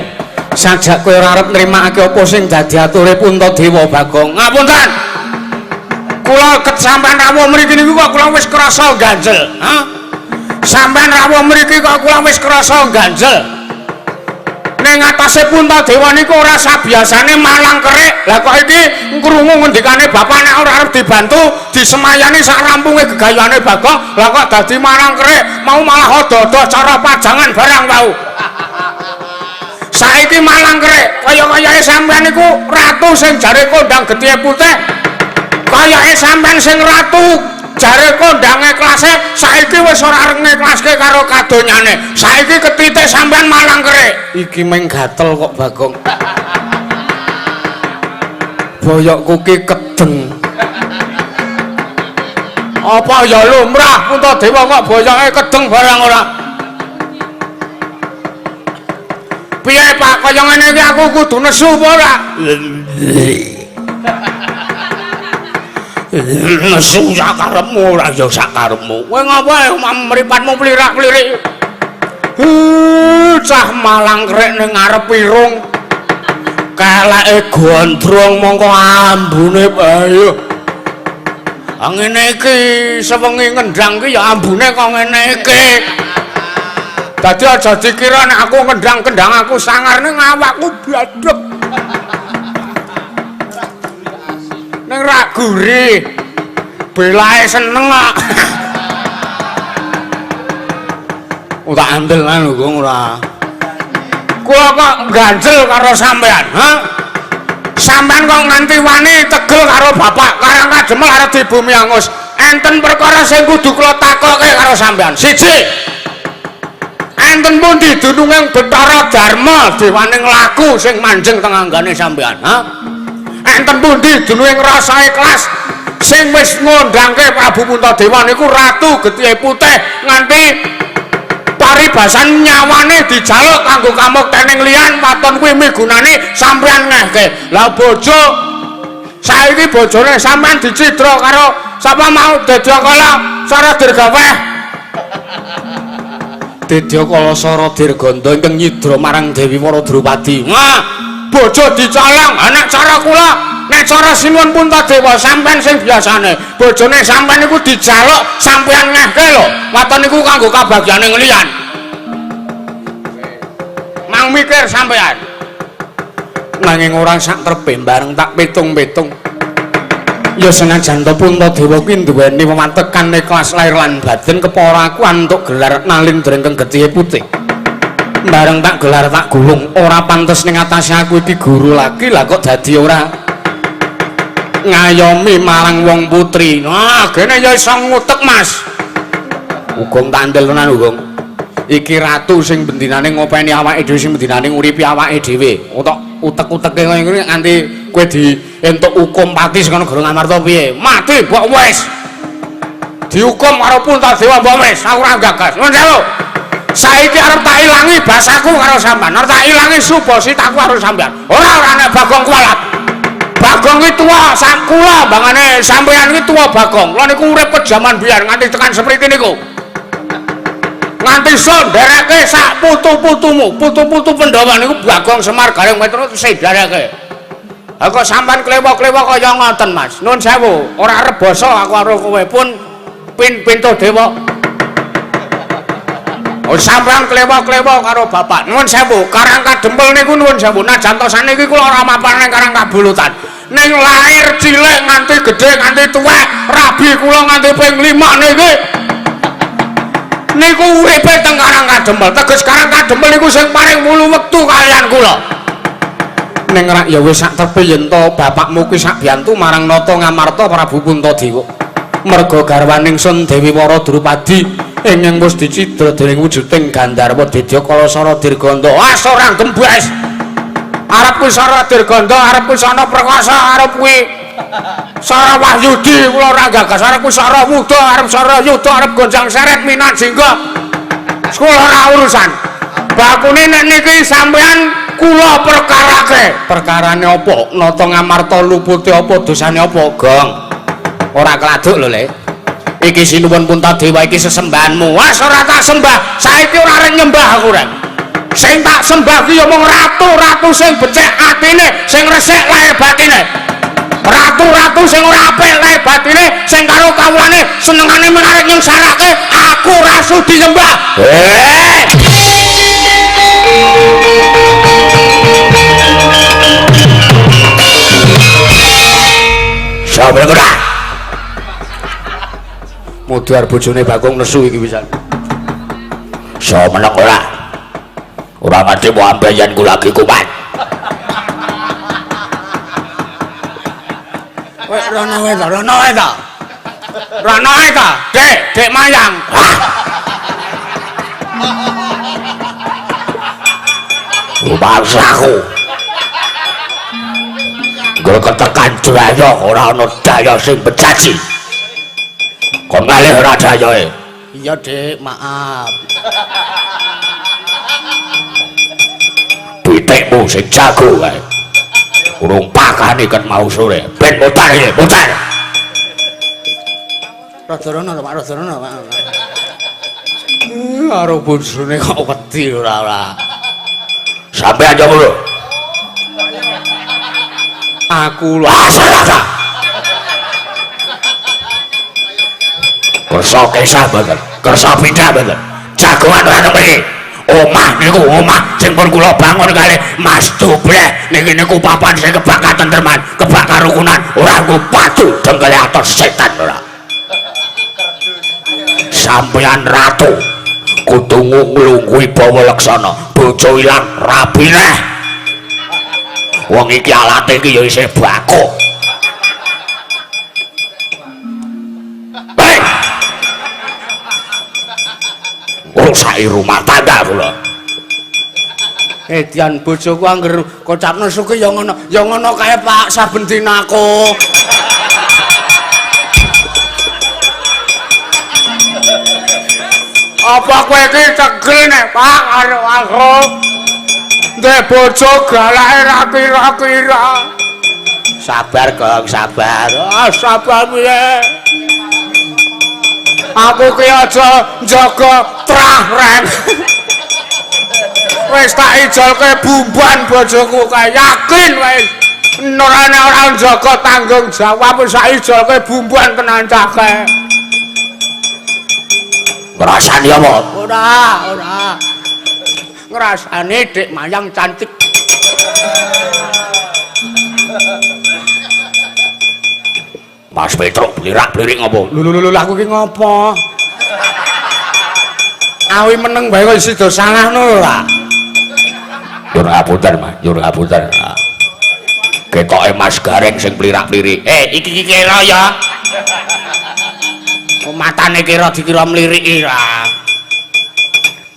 sajak kowe ora arep nrimakake apa sing dadi ature Puntadewa Bagong. Ngapunten. Kula sampean rawuh mriki niku kok kula wis krasa ganjel. Sampean rawuh mriki kok kula wis krasa ganjel. Ning atase Puntadewa niku ora sabiasane malang kerik. Lah kok iki krungu ngendikane bapak nek ora arep dibantu disemayani sak rampunge gegayuhane Bagong. Lah kok dadi malang kerik, mau malah odo-odo cara pajangan barang wau. Saiki malang kerik, kaya-kayae sampean niku ratu sing jare kondang getih putih. Kayake sampean sing ratu jare kondange klase saiki wis ora arep ngiklaske karo kadonyane. Saiki ketitik sampean malang kere. Iki meng gatel kok Bagong. Boyokku ki kedeng. Apa ya lumrah Puntadewa kok boyoke kedeng barang ora? Piye Pak kaya ngene iki aku kudu nesu apa ora? Nesu sakarepmu ora ya sakarepmu. Kowe ngapa mripatmu plirak-plirik? Cah malang krek ning ngarep irung. Keleke gondrong mongko ambune ayo. Ngene iki sewengi ngendang ki ya ambune kok ngene iki. Dadi aja dikira nek aku ngendang kendang aku sangar ning awakku bladeg. Ning ra gurih. Belae seneng kok. Tak andel kan Gong ora. Kula kok ganjel karo sampean, ha? Sampean kok nganti wani tegel karo bapak karang kademel arep di bumi angus. Enten perkara sing kudu kula takoke karo sampean. Siji. Enten pundi dununging Bathara Darma dewaning laku sing manjing teng anggane sampean, ha? Enten pundi dununging rasa ikhlas sing wis ngundangke Prabu Puntadewa niku Ratu Getih Putih nganti paribasan nyawane dijaluk kanggo kamuktening liyan waton kuwi migunani sampean ngehke. Lah bojo saiki bojone sampean dicidra karo sapa mau Dadyakala Saradirgaweh. Dadyakala Saradirganda ingkang nyidra marang Dewi Wara Drupadi. Wah, bojo dicolong. Nek cara kula, nek cara Sinuwun Puntadewa sampean sing biasane, bojone sampean niku dijaluk sampean ngehke lho. Waton niku kanggo kabagyaning liyan. Mang mikir sampean. Nanging orang sak trepe bareng tak pitung-pitung. Ya senajan to Puntadewa kuwi duweni wewatekan ikhlas lair lan batin kepara aku antuk gelar nalin drengkeng Getih Putih. Bareng tak gelar tak gulung, ora pantes ning atase aku iki guru lagi lah kok dadi ora ngayomi marang wong putri. Nah, gene ya iso ngutek, Mas. Ugong tandel tenan Ugong. Iki ratu sing bendinane ngopeni awake dhewe sing bendinane nguripi awake dhewe. Utek-uteke koyo ngene nganti kowe dientuk hukum pati saka negara Ngamarta piye? Mati mbok wis. Dihukum karo Puntadewa mbok wis, aku ora gagas. Nuwun sewu. Saiki arep tak ilangi basaku karo sampean. Arep tak ilangi subositaku karo sampean. Ora nek Bagong kualat. Bagong iki tuwa sak kula bangane sampean iki tuwa Bagong. Kula niku urip ke jaman biyen nganti tekan sepriti niku. Nganti iso ndereke sak putu-putumu, putu-putu Pandhawa niku Bagong Semar Gareng Miturut sing ndereke. Ha kok sampean klewo-klewo kaya ngoten, Mas. Nuwun sewu, ora arep basa aku karo kowe pun Puntadewa. Oh sampean klewo-klewo karo bapak. Nuwun sewu, Karang Kadempel niku nuwun sewu. Najan to saniki kula ora mapan ning Karang Kabulutan. Ning lair cilik nganti gedhe nganti tuwek, rabi kula nganti ping 5 niki. Niku uripe teng Karang Kadempel. Teges Karang Kadempel niku sing paling mulu wektu kalian kula. Ning rak ya wis sak tepe yen to bapakmu kuwi sak biyantu marang Nata Ngamarta Prabu Puntadewa. Merga garwaning Sun Dewi Wara Drupadi ingkang wis dicidra dening wujuding Gandharwa Dadyakala Saradirganda. Wes ora gembes. Arep kuwi Saradirganda, arep kuwi Sana Prakasa, arep kuwi Sarawahyudi kula ora gagas. Arep kuwi Sarawuda, arep Sarayuda, arep Gonjang Seret Minat Jingga. Kula ora urusan. Bakune nek niki sampean kula perkarake. Perkarane apa? Nata Ngamarta luputi apa? Dosane apa, Gong? Ora keladuk lho, Le. Iki Sinuwun Puntadewa iki sesembahanmu. Wes ora tak sembah. Saiki ora arep nyembah aku rek. Sing tak sembah ki ya mung ratu-ratu sing becik atine, sing resik lair batine. Ratu-ratu sing ora apik lair batine, sing karo kawulane senengane menarik nyengsarake, aku ora sudi nyembah. Sabar ora. Mudyar bojone Bagong nesu iki pisan. So meneng ora. Ora ngerti mau ambeyan ku lagi kumat. Wek rono wae ta. Rano ae ta, Dek Mayang. Bangsaku. Gue ketekan Jaya ora ana daya sing bejaji. Kon ngalih ora dayae. Iya, Dik, maaf. Pitikmu sing jago kae. Urung pakane ket mau sore. Ben mutar iki, mutar. Radharana, Pak, Radharana, Pak. Karo bojone kok wedi ora. Sampai aja mulu. Aku lho. Salah. Kersa kesah banget. Kersa pindah banget. Jagoan ora nemeni. Omah niku omah sing pun kula bangun kalih Mas Dubleh. Niki niku papan sing kebak katentreman, kebak karukunan, ora ku padu dengkele atos setan ora. Sampeyan ratu kudu nglungguhi bawa leksana, bojo ilang rabi neh. Wong iki alate iki ya isih bako. Hei! Rusaki rumah tangga kula. Edian bojoku angger kocap nesu ki ya ngono kae Pak saben dinaku. Apa kowe iki cegel nek Pak karo aku? Ndek bojo galake ra kira-kira. Sabar, Gong, sabar. Sabar piye? Aku ki aja njaga trah ren. Wis tak ijolke bumban bojoku kae yakin wis. Norane ora njaga tanggung jawab wis tak ijolke bumban tenan cake. Ngrasani apa? Ora. Ngrasani Dik Mayang cantik. Mas Petruk blirak-blirik ngopo? Lho aku ki ngopo? Awi meneng bae kok sida sangahno lho lah. Nyuwun ngapunten, Mas. Nyuwun ngapunten. Ketoke Mas Gareng sing blirak-blirik. Iki kira ya. Matane kira dikira mliriki ra.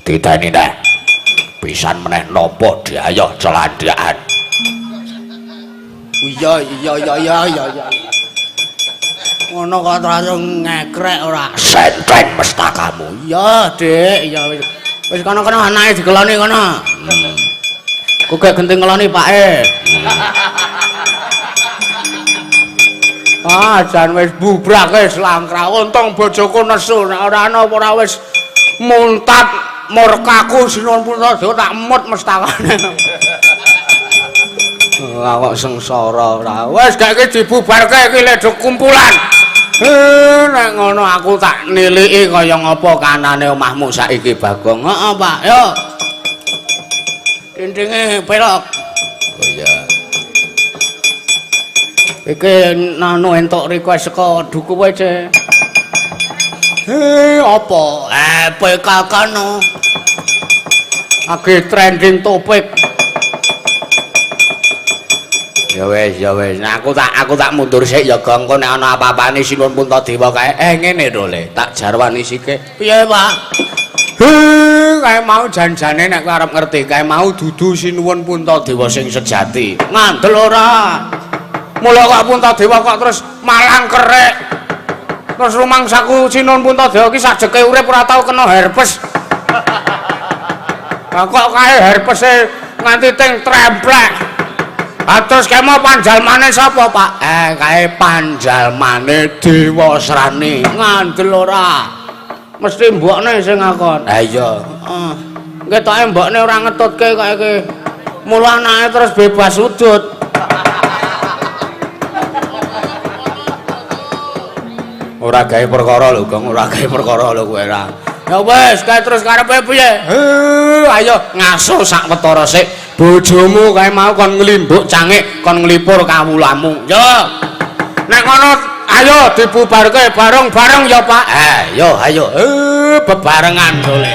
Diteni neh. Pisan meneh napa diayoh celandakan. Iya. Ngono kok terus ngekrek ora. Sentren mestakamu. Iya, Dik, iya wis. Wis kono-kono anake digeloni kono. Ku gek genting ngeloni Pake. Jan wis bubrake slangkra. Untung bojoku nesu nek ora ana ora wis muntat murkaku sinuwun punta tak mut mestakane. Awak sengsara ora. Wis gak iki dibubarke iki lek kumpulan. Nek ngono aku tak niliki kaya ngapa kanane omahmu saiki Bagong. Heeh, Pak. Yo. Dindinge pelok. Oh iya. Iki nanu entuk request saka duku kowe, Ce. Apa? PKK no. Age trending topik. Ya wis. Nah, aku tak mundur sik ya Gong. Kok nek ana apa-apane Sinuwun Puntadewa kae. Ngene lho Le, tak jarwani sithik. Piye, Pak? Kae mau janjane nek kowe arep ngerti, kae mau dudu Sinuwun Puntadewa sing sejati. Ngandel ora? Mula kok Puntadewa kok terus malang kerek. Terus rumangsaku Sinuwun Puntadewa ki sajeke urip ora tau kena herpes. Lah kok kae herpese nganti ting tremplek. Terus kemo panjalmane sapa, Pak? Kae panjalmane Dewa Srani. Ngandel ora? Mesti mbokne sing ngakon. Iya. Ketoke mbokne ora ngetutke kaya iki. Mula anake terus bebas sudut. Ora gawe perkara lho, Gong, ora gawe perkara lho kowe ra. Ya wis, kae terus karepe piye? Ayo ngaso sak wetara sik. Bojomu kae mau kon nglimbuk cangik, kon nglipur kawulamu. Yo. Nek ngono ayo dibubarke bareng-bareng ya, Pak. Ayo. Bebarengan dole.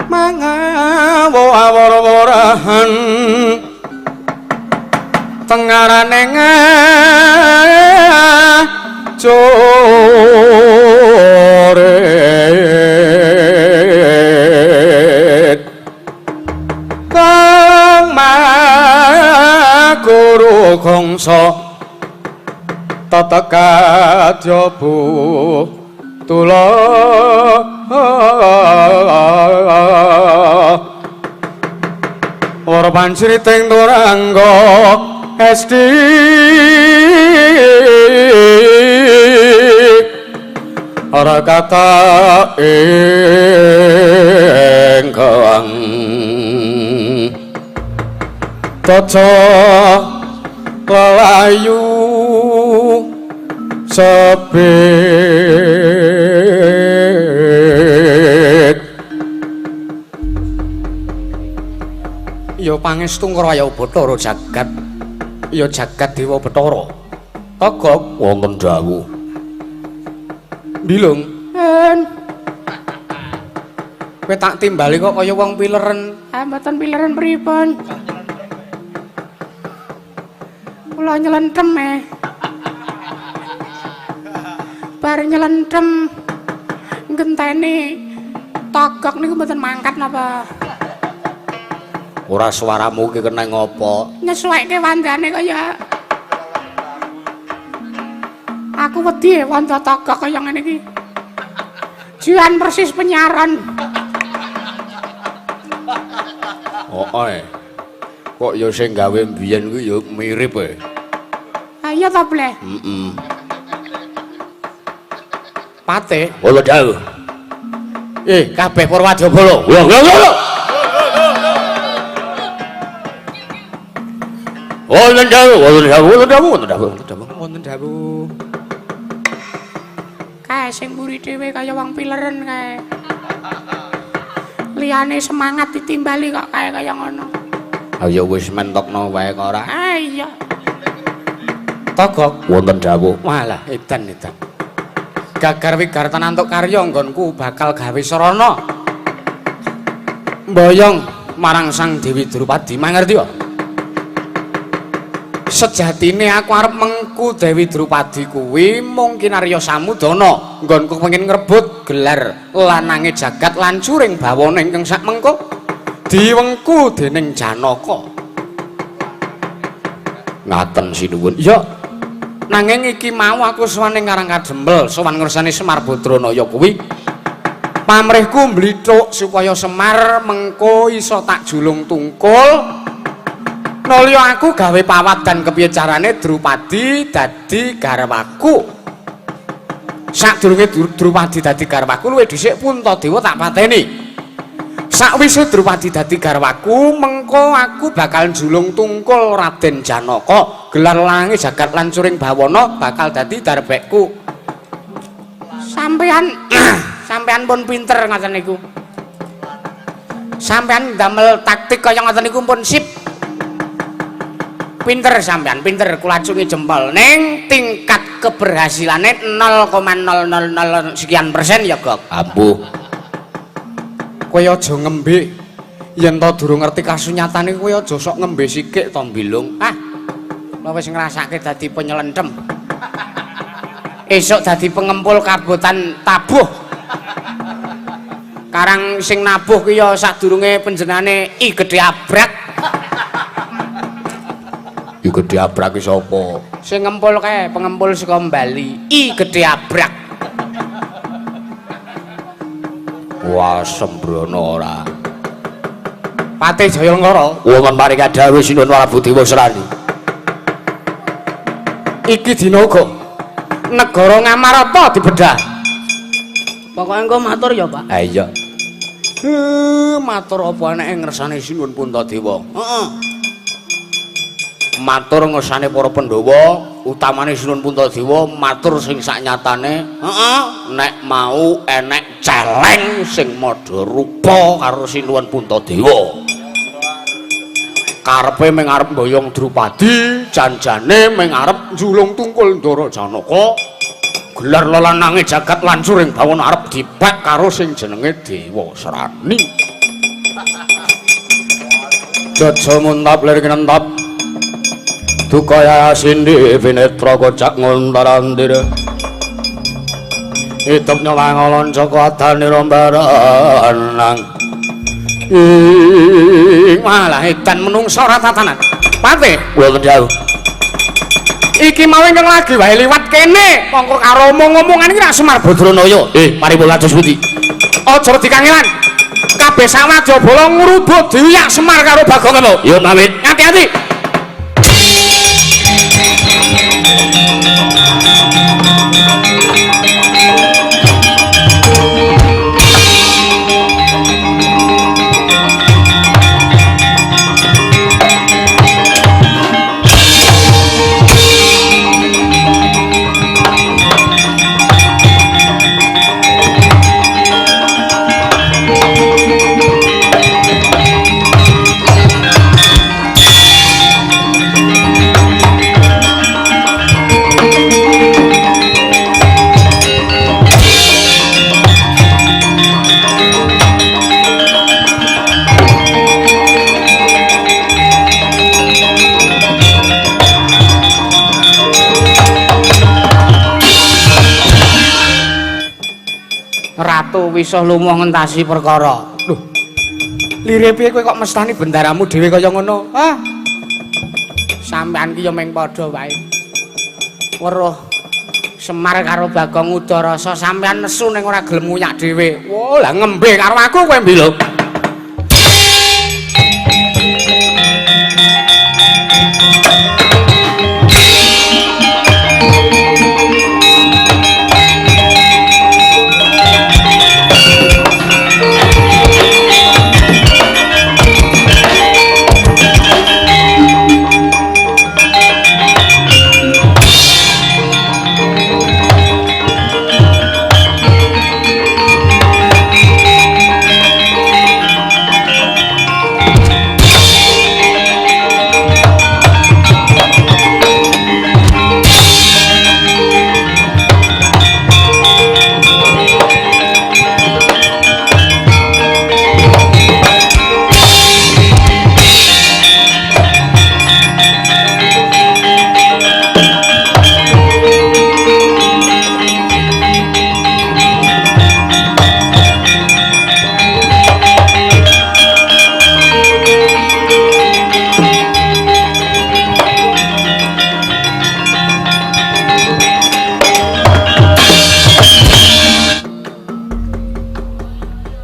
mangawo-awor-worahan tengarane ngacoret kang maguru gongso tatakadya tula ora pancriting turangga esti ora kata ingkang taca layu sabit ya pangestu ngraya Bathara jagat ya jagat Dewa Bathara Togog wonten dawuh Bilung kowe tak timbali kok kaya wong pileren mboten pileren pripun kula nyelentem bar nyelentem ngenteni Togog niku mboten mangkat napa ora swaramu ki kena ngopo nyesuaike wandane kaya aku wedi wanda Togog kaya ngene iki jian persis penyaran kok ya sing gawe mbiyen kuwi ya mirip iya ta Bleh Pate wala dawuh kabeh Purwadabala wonten dawuh kae sing mburi dhewe kaya wong pileren kae liyane semangat ditimbali kok kae kaya ngono ayo wis mentokno wae kok ora iya Togog wonten dawuh walah edan gagar wigartan antuk karya nggonku bakal gawe sarana mboyong marang Sang Dewi Drupadi mangerti ya sejatine aku arep mengku Dewi Drupadi kuwi mung kinarya samudana nggonku pengin ngrebut gelar lanange jagat lancuring bawana ingkang sak mengko diwengku dening Janaka ngaten sinuwun ya nanging iki mau aku sowan ning Karang Kadempel sowan ngersane Semar Badranaya kuwi pamrihku mblithuk supaya Semar mengko iso tak julung tungkul nalya aku gawe pawat dan kepiye carane Drupadi dadi garwaku sadurunge Drupadi dadi garwaku luwih dhisik Puntadewa tak pateni sakwise Drupadi dadi garwaku mengko aku bakal julung tungkul Raden Janaka gelar lanange jagat lancuring bawana bakal dadi darbekku sampean pun pinter ngoten niku sampean damel taktik kaya ngoten niku pun sip pinter sampean pinter kula acungi jempol ning tingkat keberhasilane 0,000 sekian persen ya Gok ampuh kowe aja ngembe yen to durung ngerti kasunyatane kowe aja sok ngembe sikik to Bilung kowe wis ngrasake dadi penyelentem esuk dadi pengempul kabotan tabuh karang sing nabuh ki ya sadurunge panjenengane I Gedhe Abrak I Gedhe Abrak ki sapa sing ngempul kae pengempul saka Bali I Gedhe Abrak wah sembrono ora Patih Jayalengkara wonten paring dawuh Sinuwun Prabu Dewa Serani iki dina uga negara Ngamarata dibedah pokoke engko matur ya Pak iya matur apa anake ngersane Sinuwun Puntadewa heeh matur ngersane para Pandhawa utamane Sinuwun Puntadewa matur sing saknyatane nek mau enek celeng sing madha rupa karo Sinuwun Puntadewa karepe mung arep mboyong Drupadi janjane mung arep njulung tungkul Ndara Janaka gelar lelanange jagat lancur ing bawon arep dipek karo sing jenenge Dewa Serani. Jaja muntap lir kinentap dukaya sindi pinetra kocak ngontarandir hidup nyolangolon saka adane rombaran malah edan menungsa ora tatanan pate kula jauh iki mau ingkang lagi wae liwat kene mongko karo omong-omongan iki ra Semar Badranaya mari bola dos pundi aja dikangelan kabeh sawadyabala ngrubut diyak Semar karo Bagong apa ya pamit hati-hati Ratu wisuh lunga ngentasi perkara. Lho. Lire piye kowe kok mestani bendaramu dhewe kaya ngono? Hah? Sampeyan ki ya meng padha wae. Weruh Semar karo Bagong Udarasa sampeyan nesu ning ora gelem nguyak dhewe. Wah, lah ngembe karo aku kowe mbilo.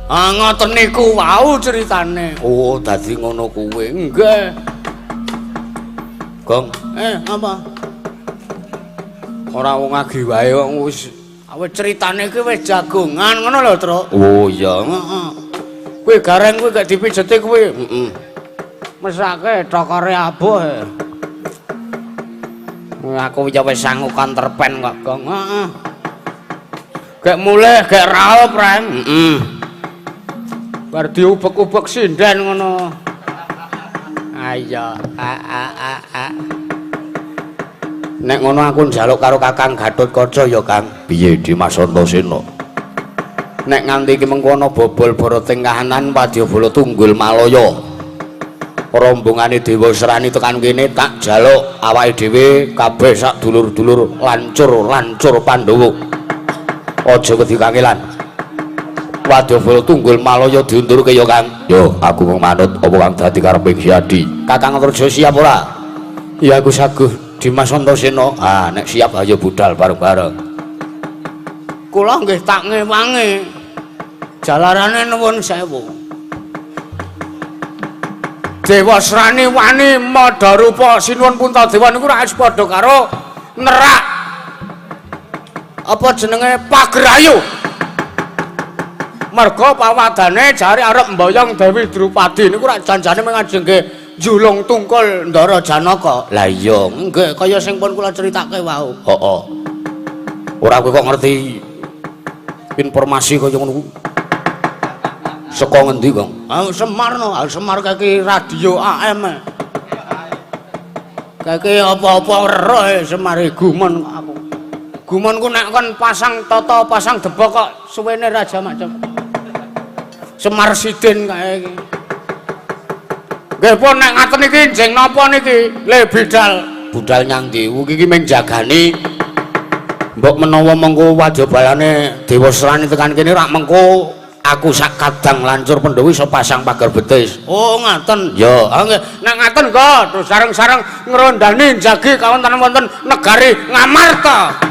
Ngoten niku wau ceritane. oh dadi ngono kuwi Nggih. Gong Apa? Ora wong agi wae kok wis awet ceritane iki wis jagongan ngono lho, Tru. oh iya Heeh. Kuwi gareng kuwi gak dipijeti kuwi. heeh Mesake cokore abuh. Aku ya wis sangukan terpen kok, Gong. Heeh. Gek mulih, gek raup, Reng. heeh Bar diubek-ubek sinden ngono. Ayo, nek ngono aku njaluk karo Kakang Gatotkaca ya Kang Piye Dimas Antasena? nek nganti iki mengkono bobol Barating kahanan Wadyabala Tunggul Malaya rombongane Dewa Serani tekan kene tak jaluk awake dhewe kabeh sak dulur-dulur lancur Pandhawa aja wedi kangelan Wadyabala Tunggul Malaya diundurke ya Kang Yo, aku mung manut apa kang dadi kareping Hyadi. Kakang Antarja siap ora iya aku saguh Dimas Antasena nek siap ayo budal bareng-bareng kula nggih tak ngewangi. Jalarane nuwun sewu. Dewa Serani wani Madarupa sinuwun Puntadewa niku ra padha karo nerak apa jenenge Pagrayu. Merga pawadane jare arep mboyong Dewi Drupadi niku ra janjane mengajengke julung tungkul Ndara Janaka. lah iya Nggih kaya sing pun kula critake wau. heeh ora kowe kok ngerti informasi kaya ngono saka ngendi Kang Semar no, Semar kaki radio AM. Kaki apa-apa weruh Semar gumen aku. Gumunku nek kon pasang tata pasang debok kok suwene raja macam Semar Sidin kae iki. Nggih pun nek ngaten iki jeng napa niki? Le bidal. Budal nyang ndi? Iki mung jagani. Mbok menawa mengko wajobayane Dewa Serani tekan kene rak mengko aku sak kadang lancur Pandhawa iso pasang pagar betis. Oh ngaten. Ya, nggih. Nek ngaten go terus sareng-sareng ngrondani jagi kawonten wonten negari Ngamarta.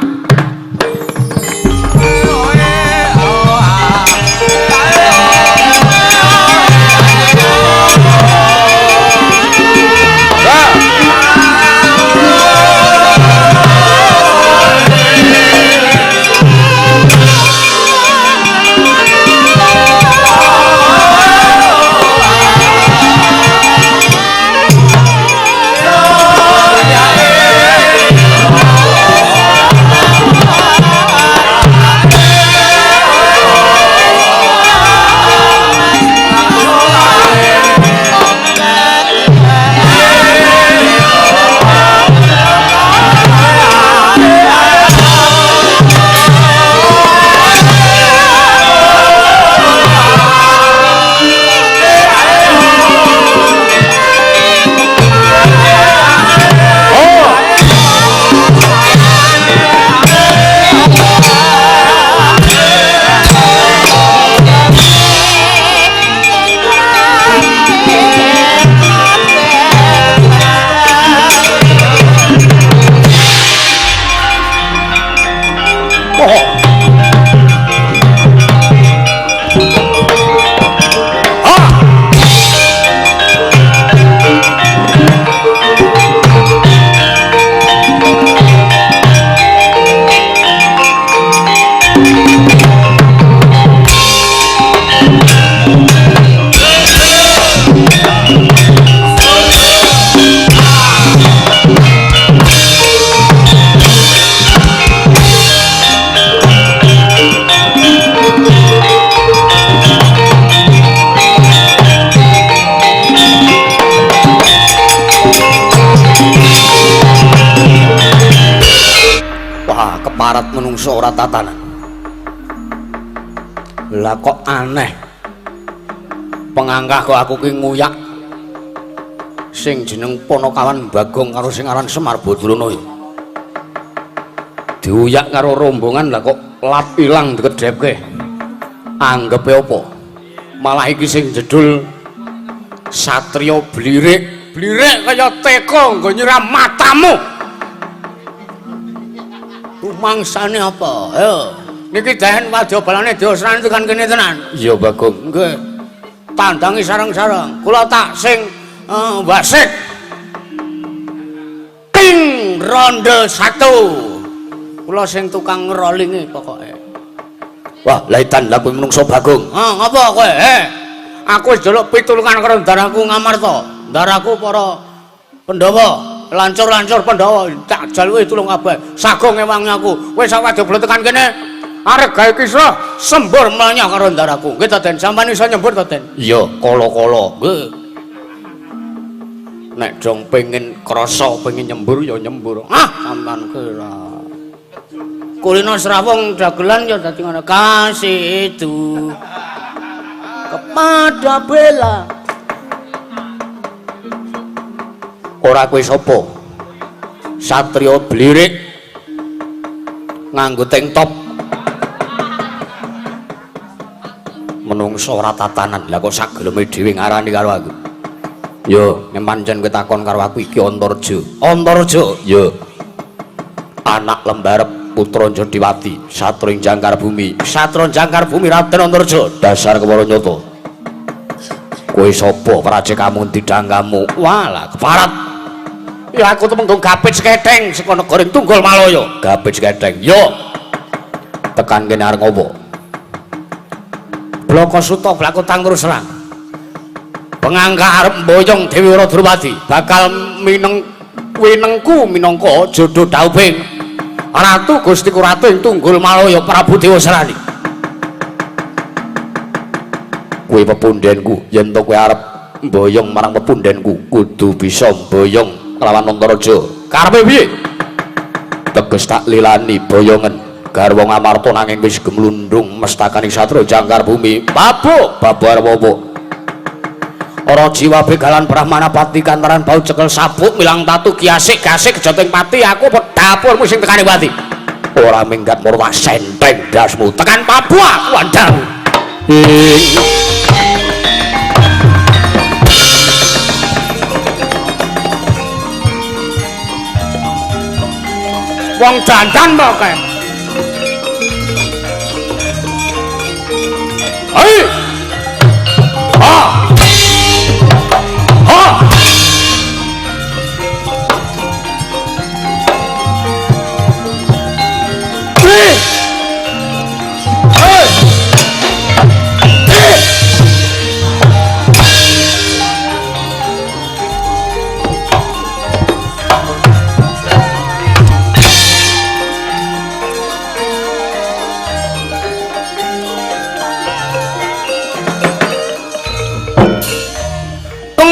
Parat menungso ora tatanan. Lah kok aneh. Pengangkah kok aku ki nguyak. Sing jeneng Panakawan Bagong karo sing aran Semar Badrana iki. Diuyak karo rombongan lah kok lap ilang dikedhepke. Anggepe apa? Malah iki sing jedul Satriya Blirik. Blirik kaya teko nggo nyiram matamu. Mangsane apa? Ayo. Niki dahen wajobalane Dewa Serani tekan kene tenan. Iya Bagong. Nggih. Tandangi sareng-sareng. Kula tak sing wasit. Ting ronde 1. Kula sing tukang rollinge pokoke. Wah, laitan lha kowe menungso Bagong. Ngapa kowe? Aku wis njaluk pitulungan karo ndaraku Ngamarta. Ndaraku para Pandhawa. Lancur-lancur Pandhawa tak jaluke tulung kabeh. Sagong ewangi aku. Wis sawadya tekan kene arep gawe kisah sembur mlanyah karo ndaraku. Nggih to Den, sampeyan iso nyembur to Den? Iya, kala-kala. Nggih. Nek dong pengen krasa, pengen nyembur ya nyembur. Sampeyan kira. Kulino Serawung dagelan ya dadi ngono. Kasih itu kepada Bella. Ora kowe sapa? Satriya Blirik nganggo tank top. Menungso ora tatanan. Lah kok sak geleme dhewe ngarani karo aku. Yo, nek pancen kowe takon karo aku iki Antarja. Antarja? Yo. Anak lembarep putra Jodiwati, satring Jangkar Bumi. Satra Jangkar Bumi Raden Antarja, dasar kewara nyata. Kowe sapa praja kamu didanggamu? Walah, keparat. Ya aku temenggung Gapit Seketheng saka negara Tunggal Malaya. Gapit Seketheng. Yo. Tekan kene arep ngopo? Blaka Suta blaku tangkur serang. Pengangka arep mboyong Dewi Radrawati bakal winengku minangka jodoh Daubing Ratu Gustiku Ratu ing Tunggul Malaya Prabu Dewa Serani. Kuwi pepundhenku, yen to kowe arep mboyong marang pepundhenku kudu bisa mboyong lawan Antaraja. Karepe piye? teges tak lilani boyongen garwa ngamarta nanging wis gemlundung mestakaning satra jangkar bumi babuk babar wowo ora jiwa begalan brahmana pati kantaran bau cekel sabuk milang tatu kiasik gasik kejoting pati aku pedapurmu sing tekane pati ora minggat murwa senteng dasmu tekan Papua wandamu wong dandan mbok kae hei ha ha hei hei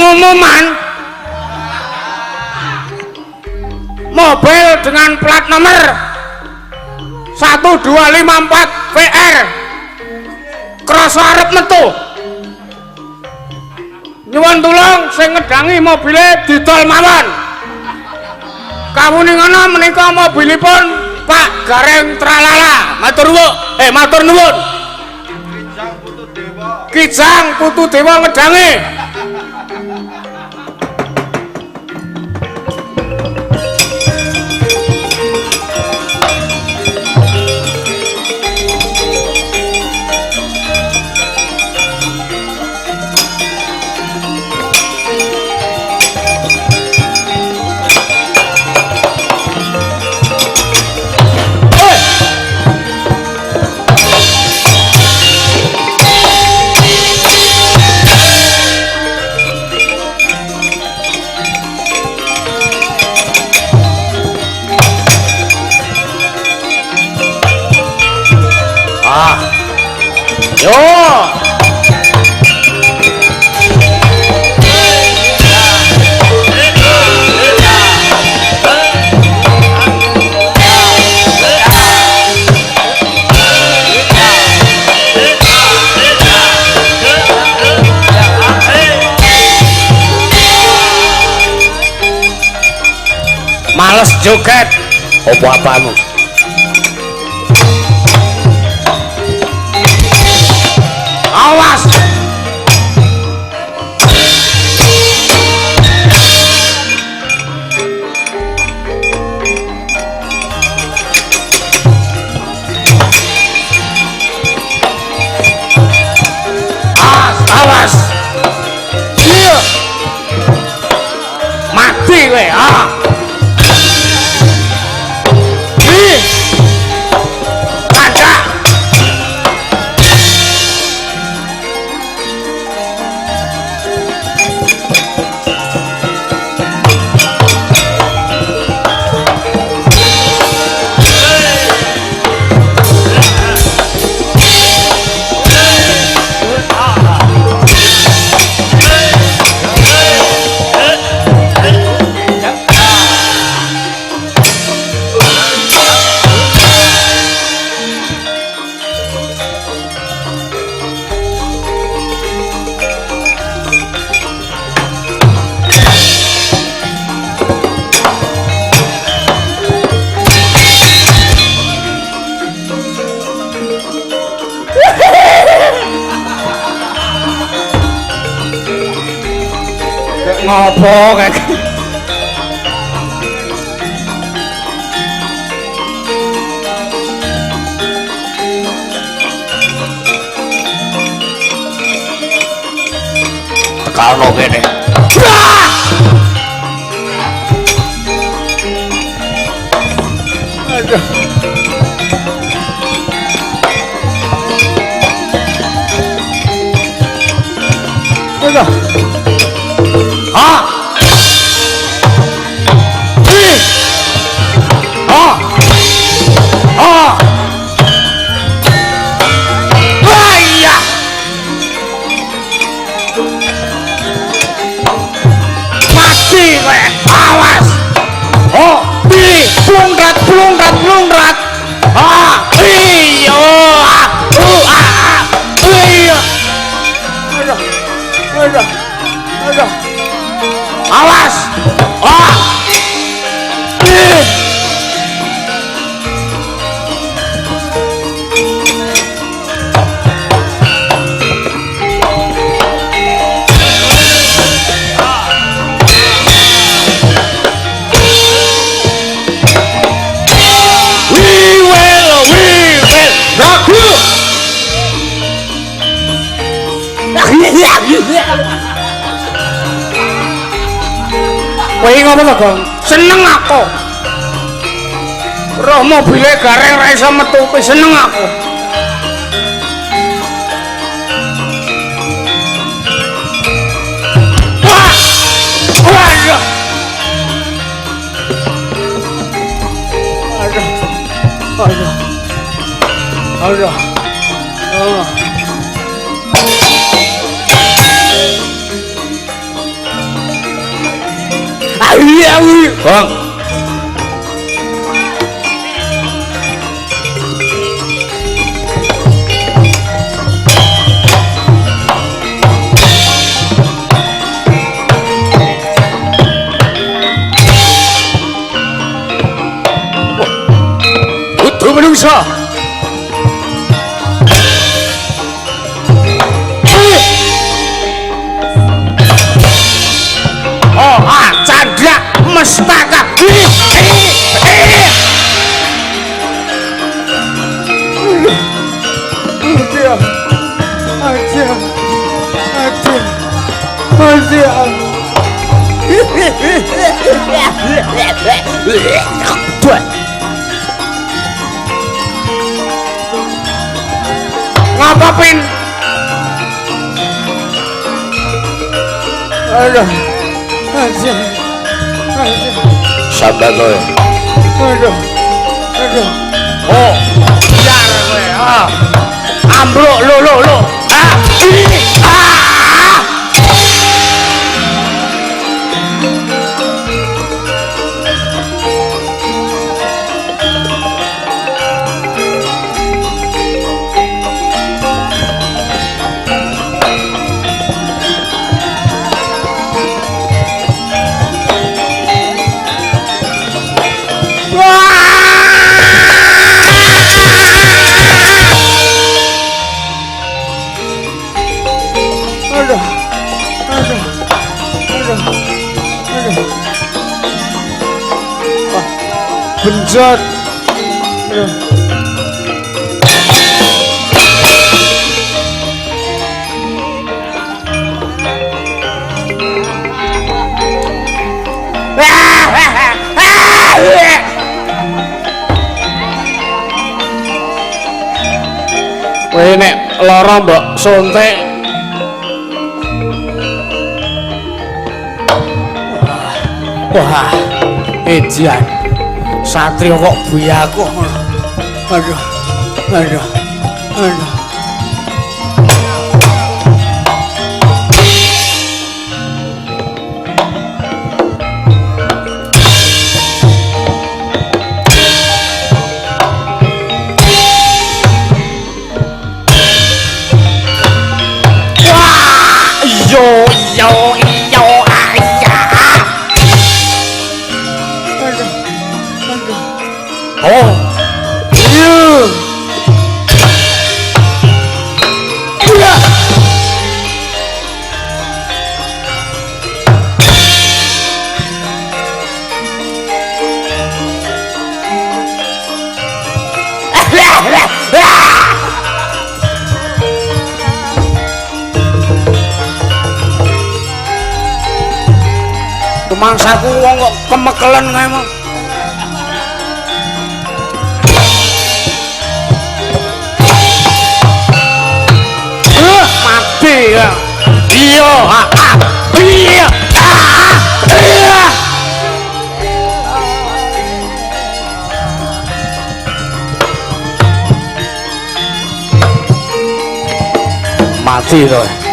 pengumuman mobil dengan plat nomor 1254 VR krasa arep metu nyuwun tulung sing ngedangi mobile didol mawon kawuningono menika mobilipun Pak Gareng Tralala matur nuwun Kijang Putu Dewa ngedangi yo males joget apa-apamu awas awas iya mati kowe ngopo kayak tekano kene aduh aduh awas oh pilih plungkat Kowe ngopo to, Gong? Seneng aku. Roh mobile gareng ra iso metu, seneng aku. Waduh. Aduh. Aduh. Oh. Awi. Bang. Butuh menungsa. Candra mestaka. Ngapa Pin? Aduh. Sabar kowe. Aduh. Oh, biar kowe. Ambruk lo. Benjot. Kowe nek lara mbok suntik. Wah, ejian. Satrio kok buyaku. Aduh. Wah, yo ayah. Oh. Mangsaku wong kok kemekelen kae mah. Mati ya. Iya, iya. Mati to.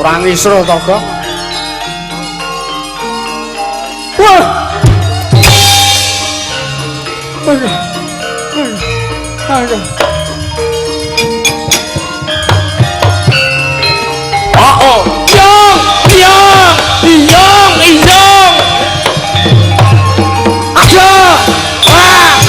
Orang isro to, Gong. Wah. Aduh. Oh. Iyong. Aja. Wah.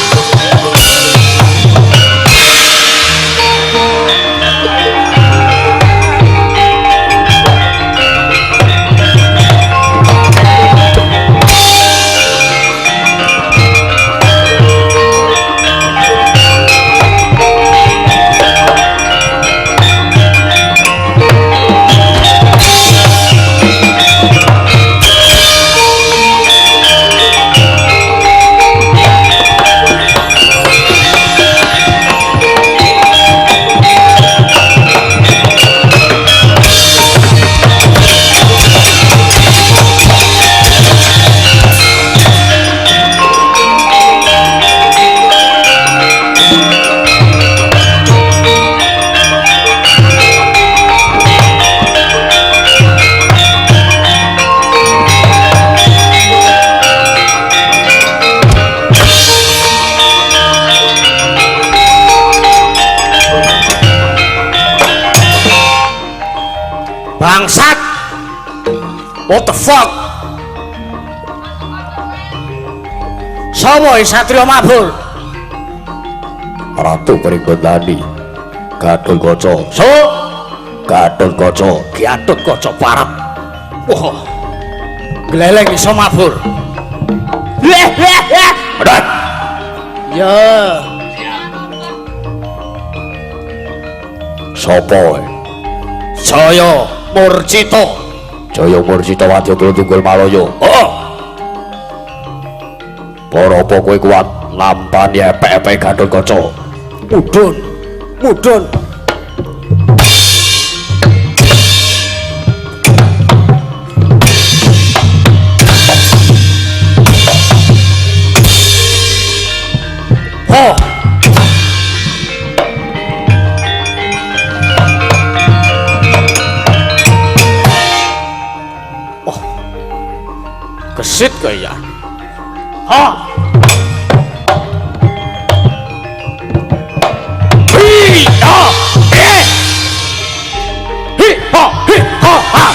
Bangsat. What the fuck? Sapa Satria Mabur? Ratu Pringgondani. Gatot Kaca. So, Gatot Kaca. Gatot Kaca parep. Wah. Gleleng iso mabur. Adat. Ya. Sapa? Jaya Murcita. Jaya Murcita Wadya Tunggal Malaya. Oh. Para apa kowe kuat nampani epek-epek Gatot Kaca? Mudhun. Mudhun. Oh. Oh. Kesit kaya. Ha. Hi ha. Eh. Hi ha hi ha ha.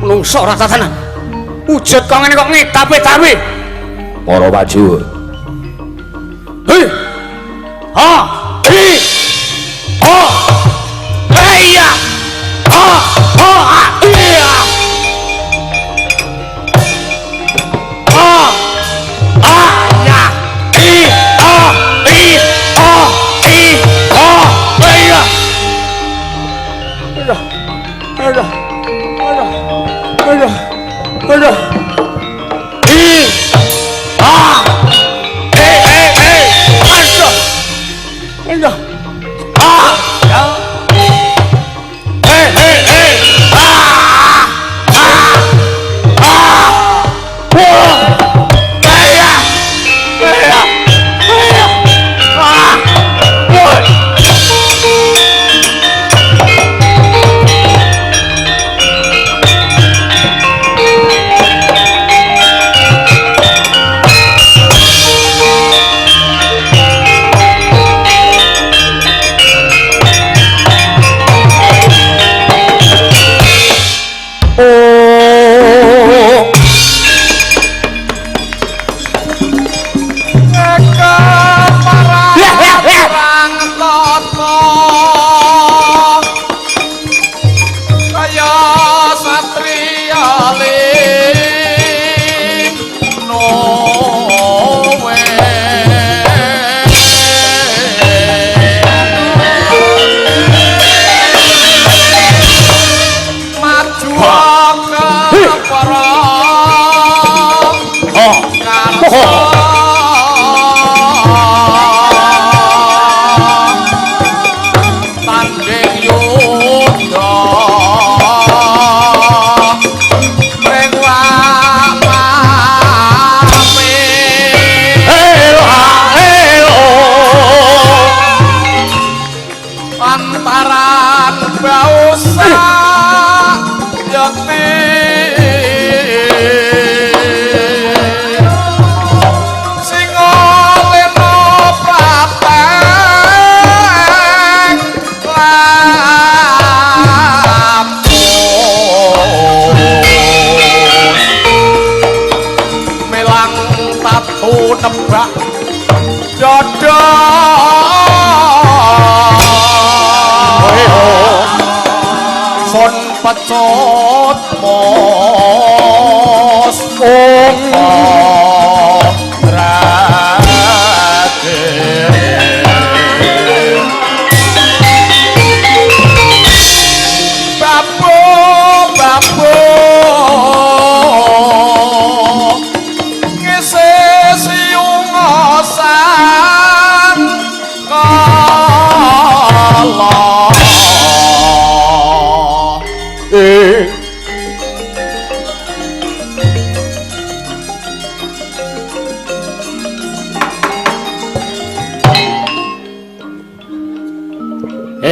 Menungso ora tatanan. Wujud kok ngene kok ngetape-tape. Para maju. Hei. Ha. Hei. Ha. Iya. Ha. Ha. Iya. Ha. Ya. I. Ha. I. Ha. I. Ha. Iya. Ada. Ada. I. Ah. Ada. Ah. Ya. Nebak dodo son pecut mo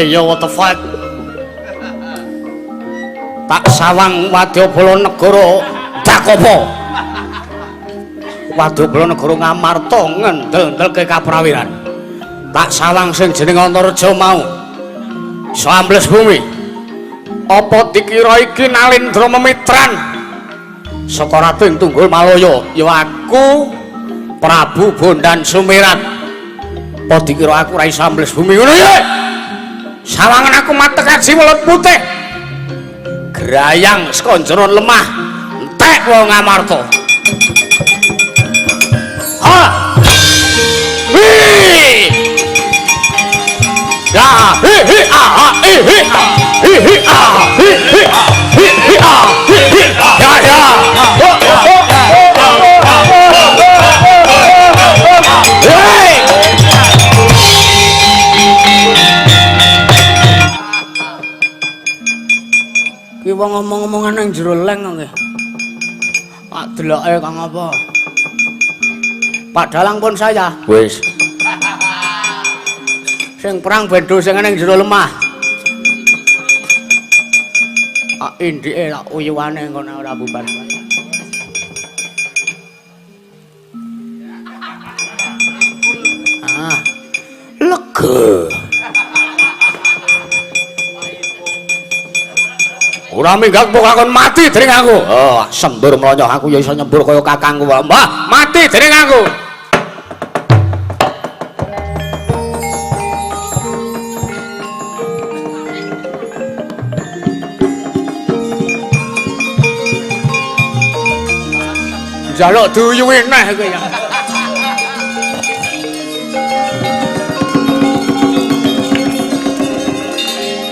Iya what the fuck. Tak sawang Wadyabala negara Dakopo. Wadyabala negara Ngamarta ngendel-ndelke kaprawiran. Tak sawang sing jeneng Antareja mau. Iso ambles bumi. Apa dikira iki Nalendra memitran saka ratu ing Tunggul Malaya? Ya aku Prabu Bondan Sumirat. Apa dikira aku ra iso ambles bumi ngono ya? Sawangan aku matekaji welut putih. Grayang saka njero lemah entek wong Ngamarta. Ha! Hi! Ya, hi hi ah hi hi ah hi hi ah hi hi hi hi ah hi hi ya ya. Hey! Ki wong ngomong-ngomongan nang jero leng kok. Tak deloke Kang apa? Pak Dalang pun saya. Wis. Sing perang bedo sing ning jero lemah. Indike tak uyuwane ngono ora bubar. Lega. Ora minggat kok kakon mati dening aku. Oh, sembur mlonyoh aku ya iso nyembur kaya kakangku wae. Mbah, mati dening aku. Jaluk diuyuhi neh kowe ya.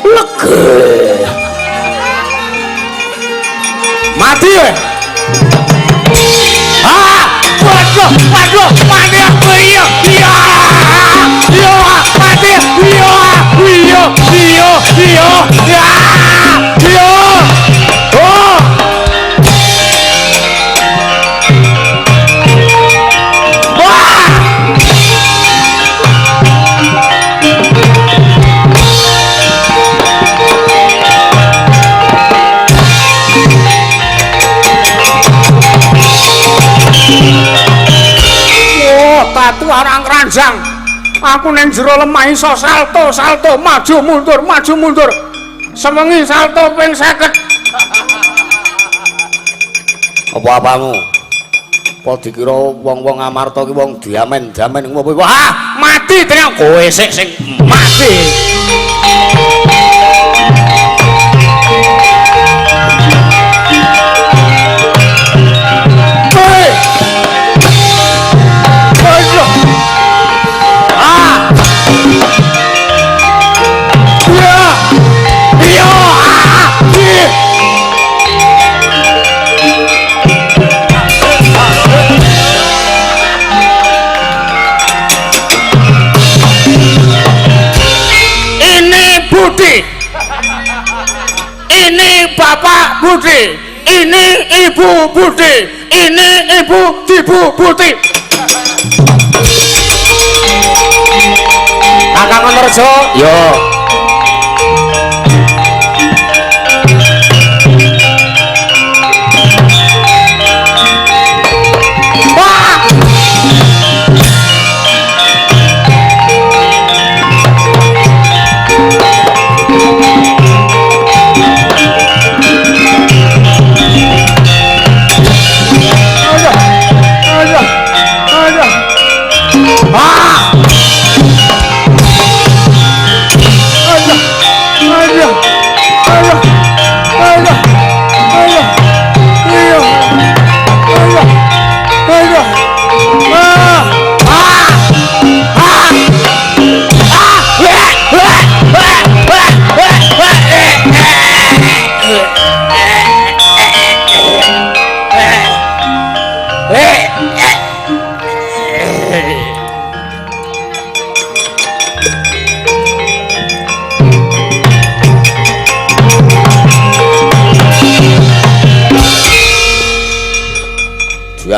Lega. Mati ya. Ah, waduh, waduh, mati aku iya. Iya. Iya, mati. Iya. Iya, iya, iya. Ya. Iya. Oh. Batu arang keranjang. Aku ning jero lemah iso salto maju mundur. Semengi salto ping 50. Apa-apamu? Apa dikira wong-wong Ngamarta ki wong diamen-damen ngopo? Wah, mati tenan kowe sing mati. Ini Bapak Budi, ini Ibu Budi, ini Ibu Budi. Kakang Antareja, yo.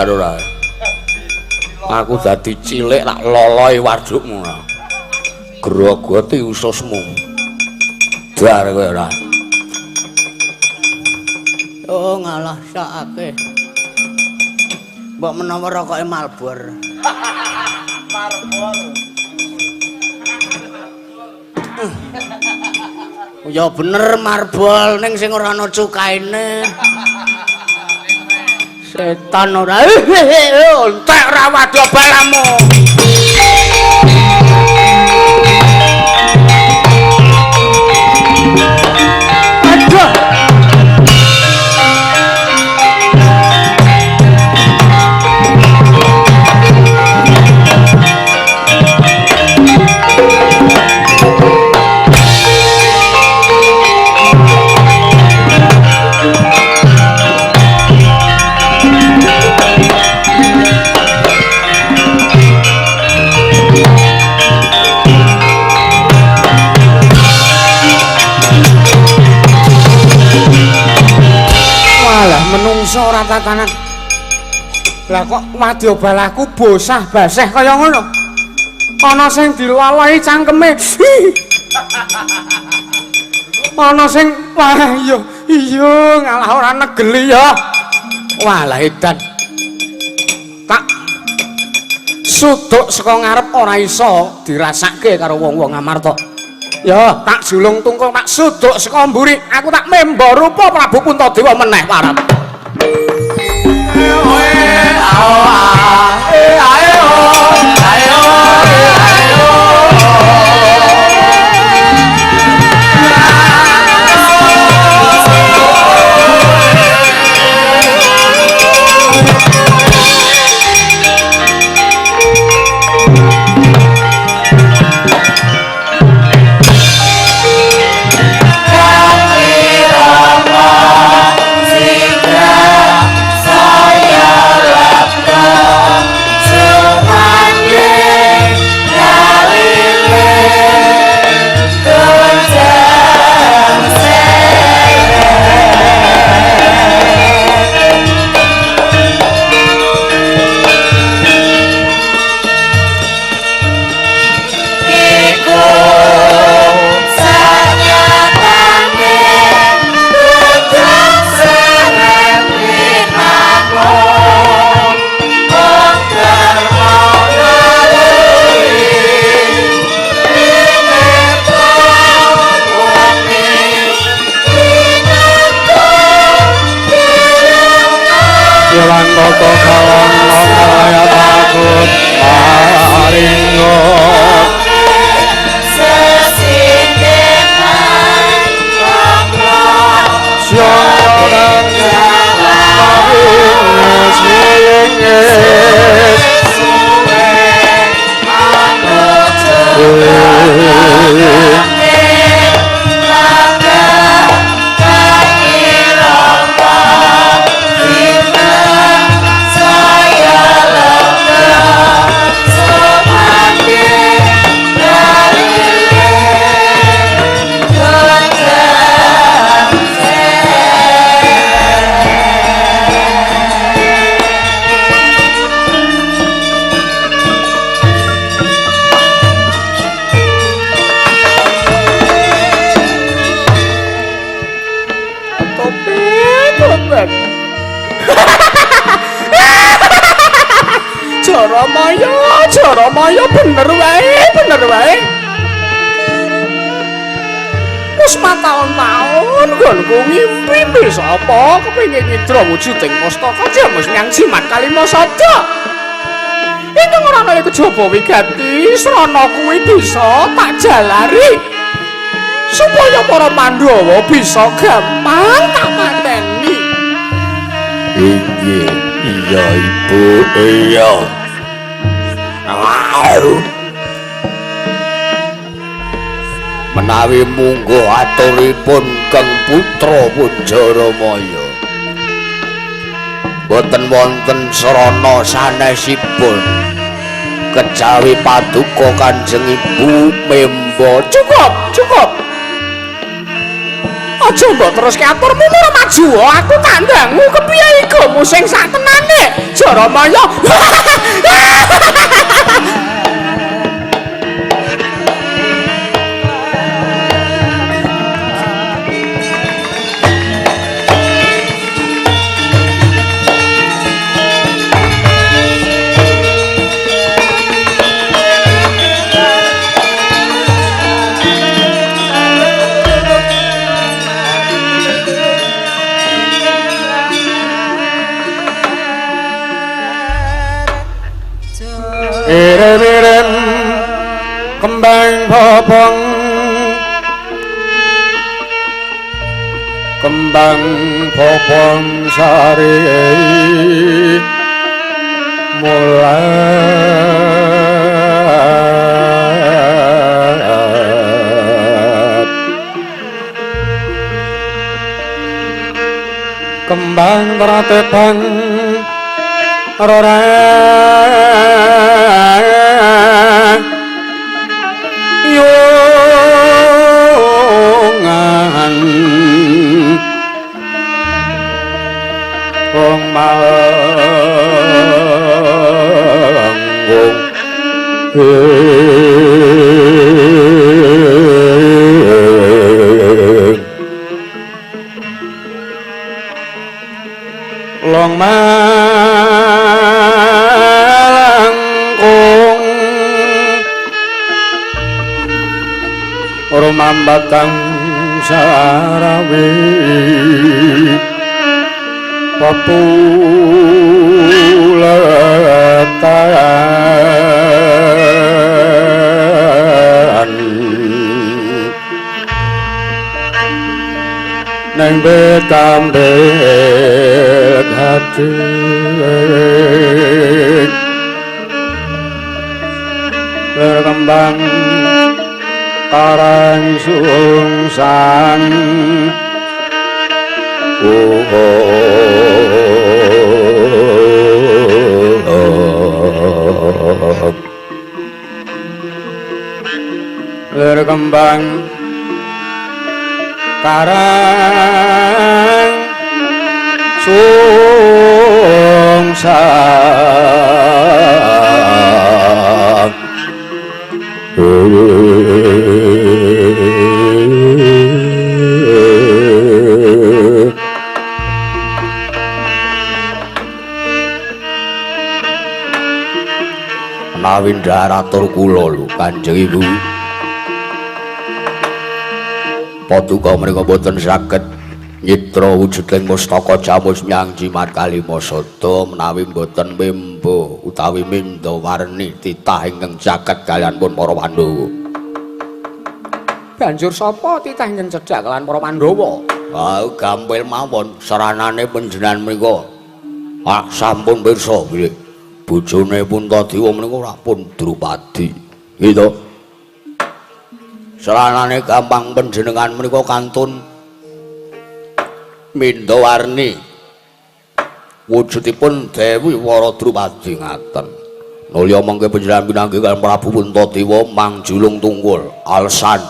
Ora. Aku dadi cilik tak loloi wadukmu. Grogoti ususmu. Dar kowe ora. Oh ngalah sakake. Mbok menawa rokoke Marlbor. Marlbor. Ya bener marbol ning sing ora ana cukaine. Setan ora. Entek ra wado balamu. Aduh. Menungso ora tatanan. Lah kok wadya balaku bosah baseh kaya ngono. Ana sing dilalahi cangkeme. Ana sing wah iya ngalah ora negeli ya. Walah edan. Tak suduk saka ngarep ora iso dirasake karo wong-wong Amarta. Ya, tak julung tungkul tak suduk saka mburi. Aku tak memba rupa Prabu Puntadewa meneh parap. Jaramaya bener wae. Wis mataun-taun nggonku ngimpi bisa apa kepengin nyidra wujuding mustaka jamus nyang jimat Kalimasada. Ingkang ora ana kejaba wigati srana kuwi bisa tak jalari supaya para Pandhawa bisa gampang tak pateni. Inggih, iya Ibu, iya. Menawi munggo aturipun Kang Putra Punjaramaya boten wonten srana sanesipun kejawi paduka Kanjeng Ibu memba cukup aja mbok terus aturmu ora maju aku tak ndangu kepiye iku sing sak tenane Jaramaya. kembang bobong kembang bobong sari mulat kembang teratebang roreng yungan wong manggung long malangkung rumambatang sarawi papulatan neng bekambek hati berkembang karang sungsang berkembang karang sungsang menawi ndaratur kula lho Kanjeng Ibu paduka menika boten saged nyitra wujuding mustaka jamus nyang jimat kalimasada menawi boten mimbo utawi mindo warni titah ingkang jagat kalian pun para Pandhawa. banjur sapa titah ingkang cedhak kalian para Pandhawa? Gampil mawon saranane panjenengan menika sampun pirsa bilih bojone Puntadewa menika rapun Drupadi. Gitu. Saranane gampang panjenengan menika kantun Mindawarni wujudipun Dewi Wara Drupadi ngaten. Nulya mangke panjenengan pinanggih kaliyan Prabu Puntadewa mangjulung tunggul alesan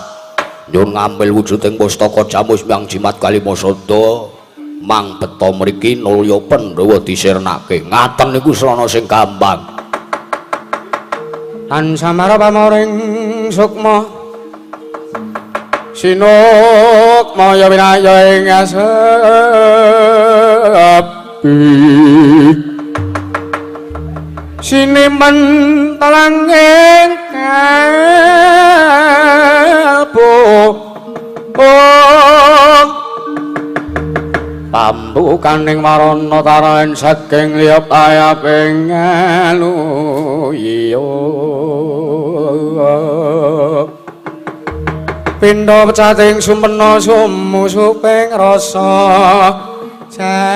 nyuwun ngambil wujuding pustaka jamus Hyang Jimat Kalimasada mang beta mriki nulya Pandhawa disirnake. Ngaten niku srana sing gampang. Lan samara pamoring sukma sinuk maya winaya ing asepi sinimen talanging kalbu pambukaning marana taraing saking liyap ayaping aluya pindha pecating sumpena sumusuping rasa jati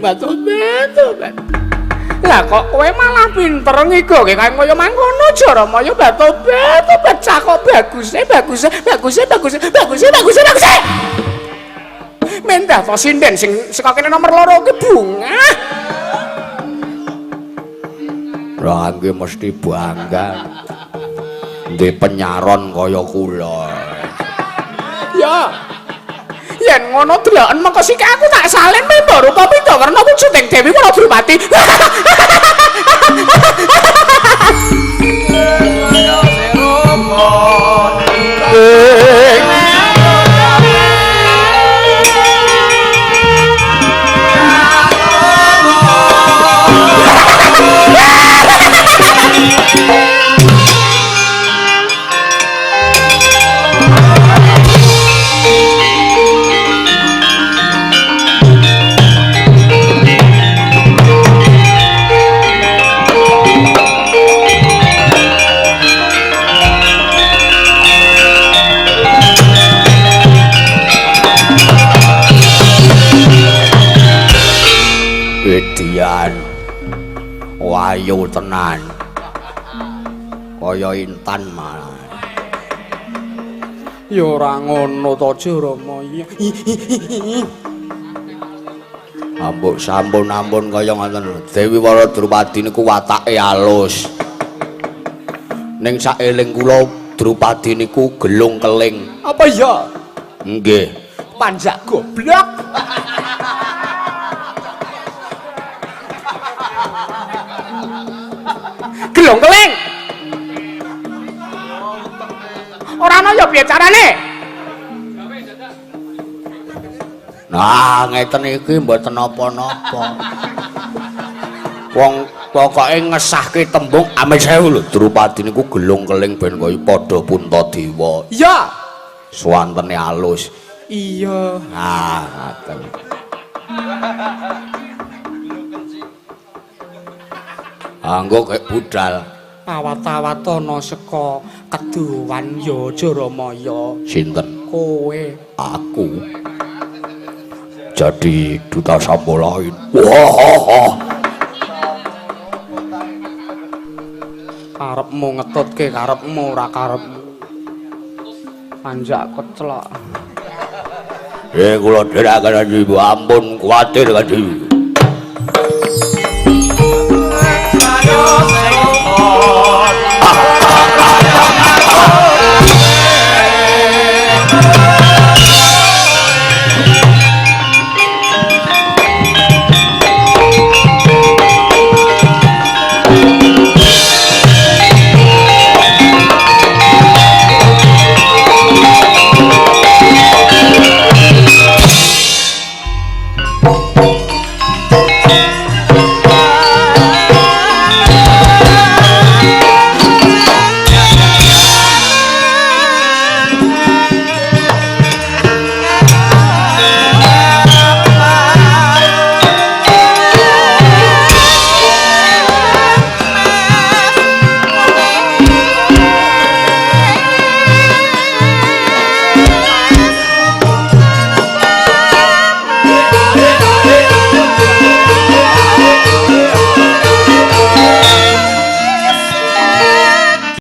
betul. Lah kok kowe malah pinter ngigauke kaya kaya mangkono Jaramaya betul pecah kok baguse. Mendah to sinden sing saka kene nomor 2 ki bunga. Rangge mesti bangga. Ndek penyaron kaya kula. Ya. Yen ngono delaken mengko sik aku tak salin mimba rupa Pindawarna wujuding Dewi Wara Drupadi. Dian wayu tenan kaya intan malah Ya ora ngono to Jaramaya. Sampun kaya ngoten. Dewi Wara Drupadi niku watake alus. Ning saeling kula Drupadi niku gelung keling. Apa ya? Nggih. Panjak goblok. Gelong keling. Ora ana ya piye carane? Nah, ngeten iki mboten napa-napa. Wong pokoke ngesahke tembung ame sewu lho, Drupadi niku gelung keling ben kaya padha Puntadewa. Iya. Swantene alus. Iya. Ah, ngaten. Anggo kek budal. Awat-awatono saka keduwan ya Jaramaya. Sinten? Kowe. Aku. Jadi duta Sambalain. Wah. Karepmu ngetutke karepmu ora karepmu. Panjak kecelok. Kula dherekaken Ibu ampun kuwatir Kanjeng. Ayo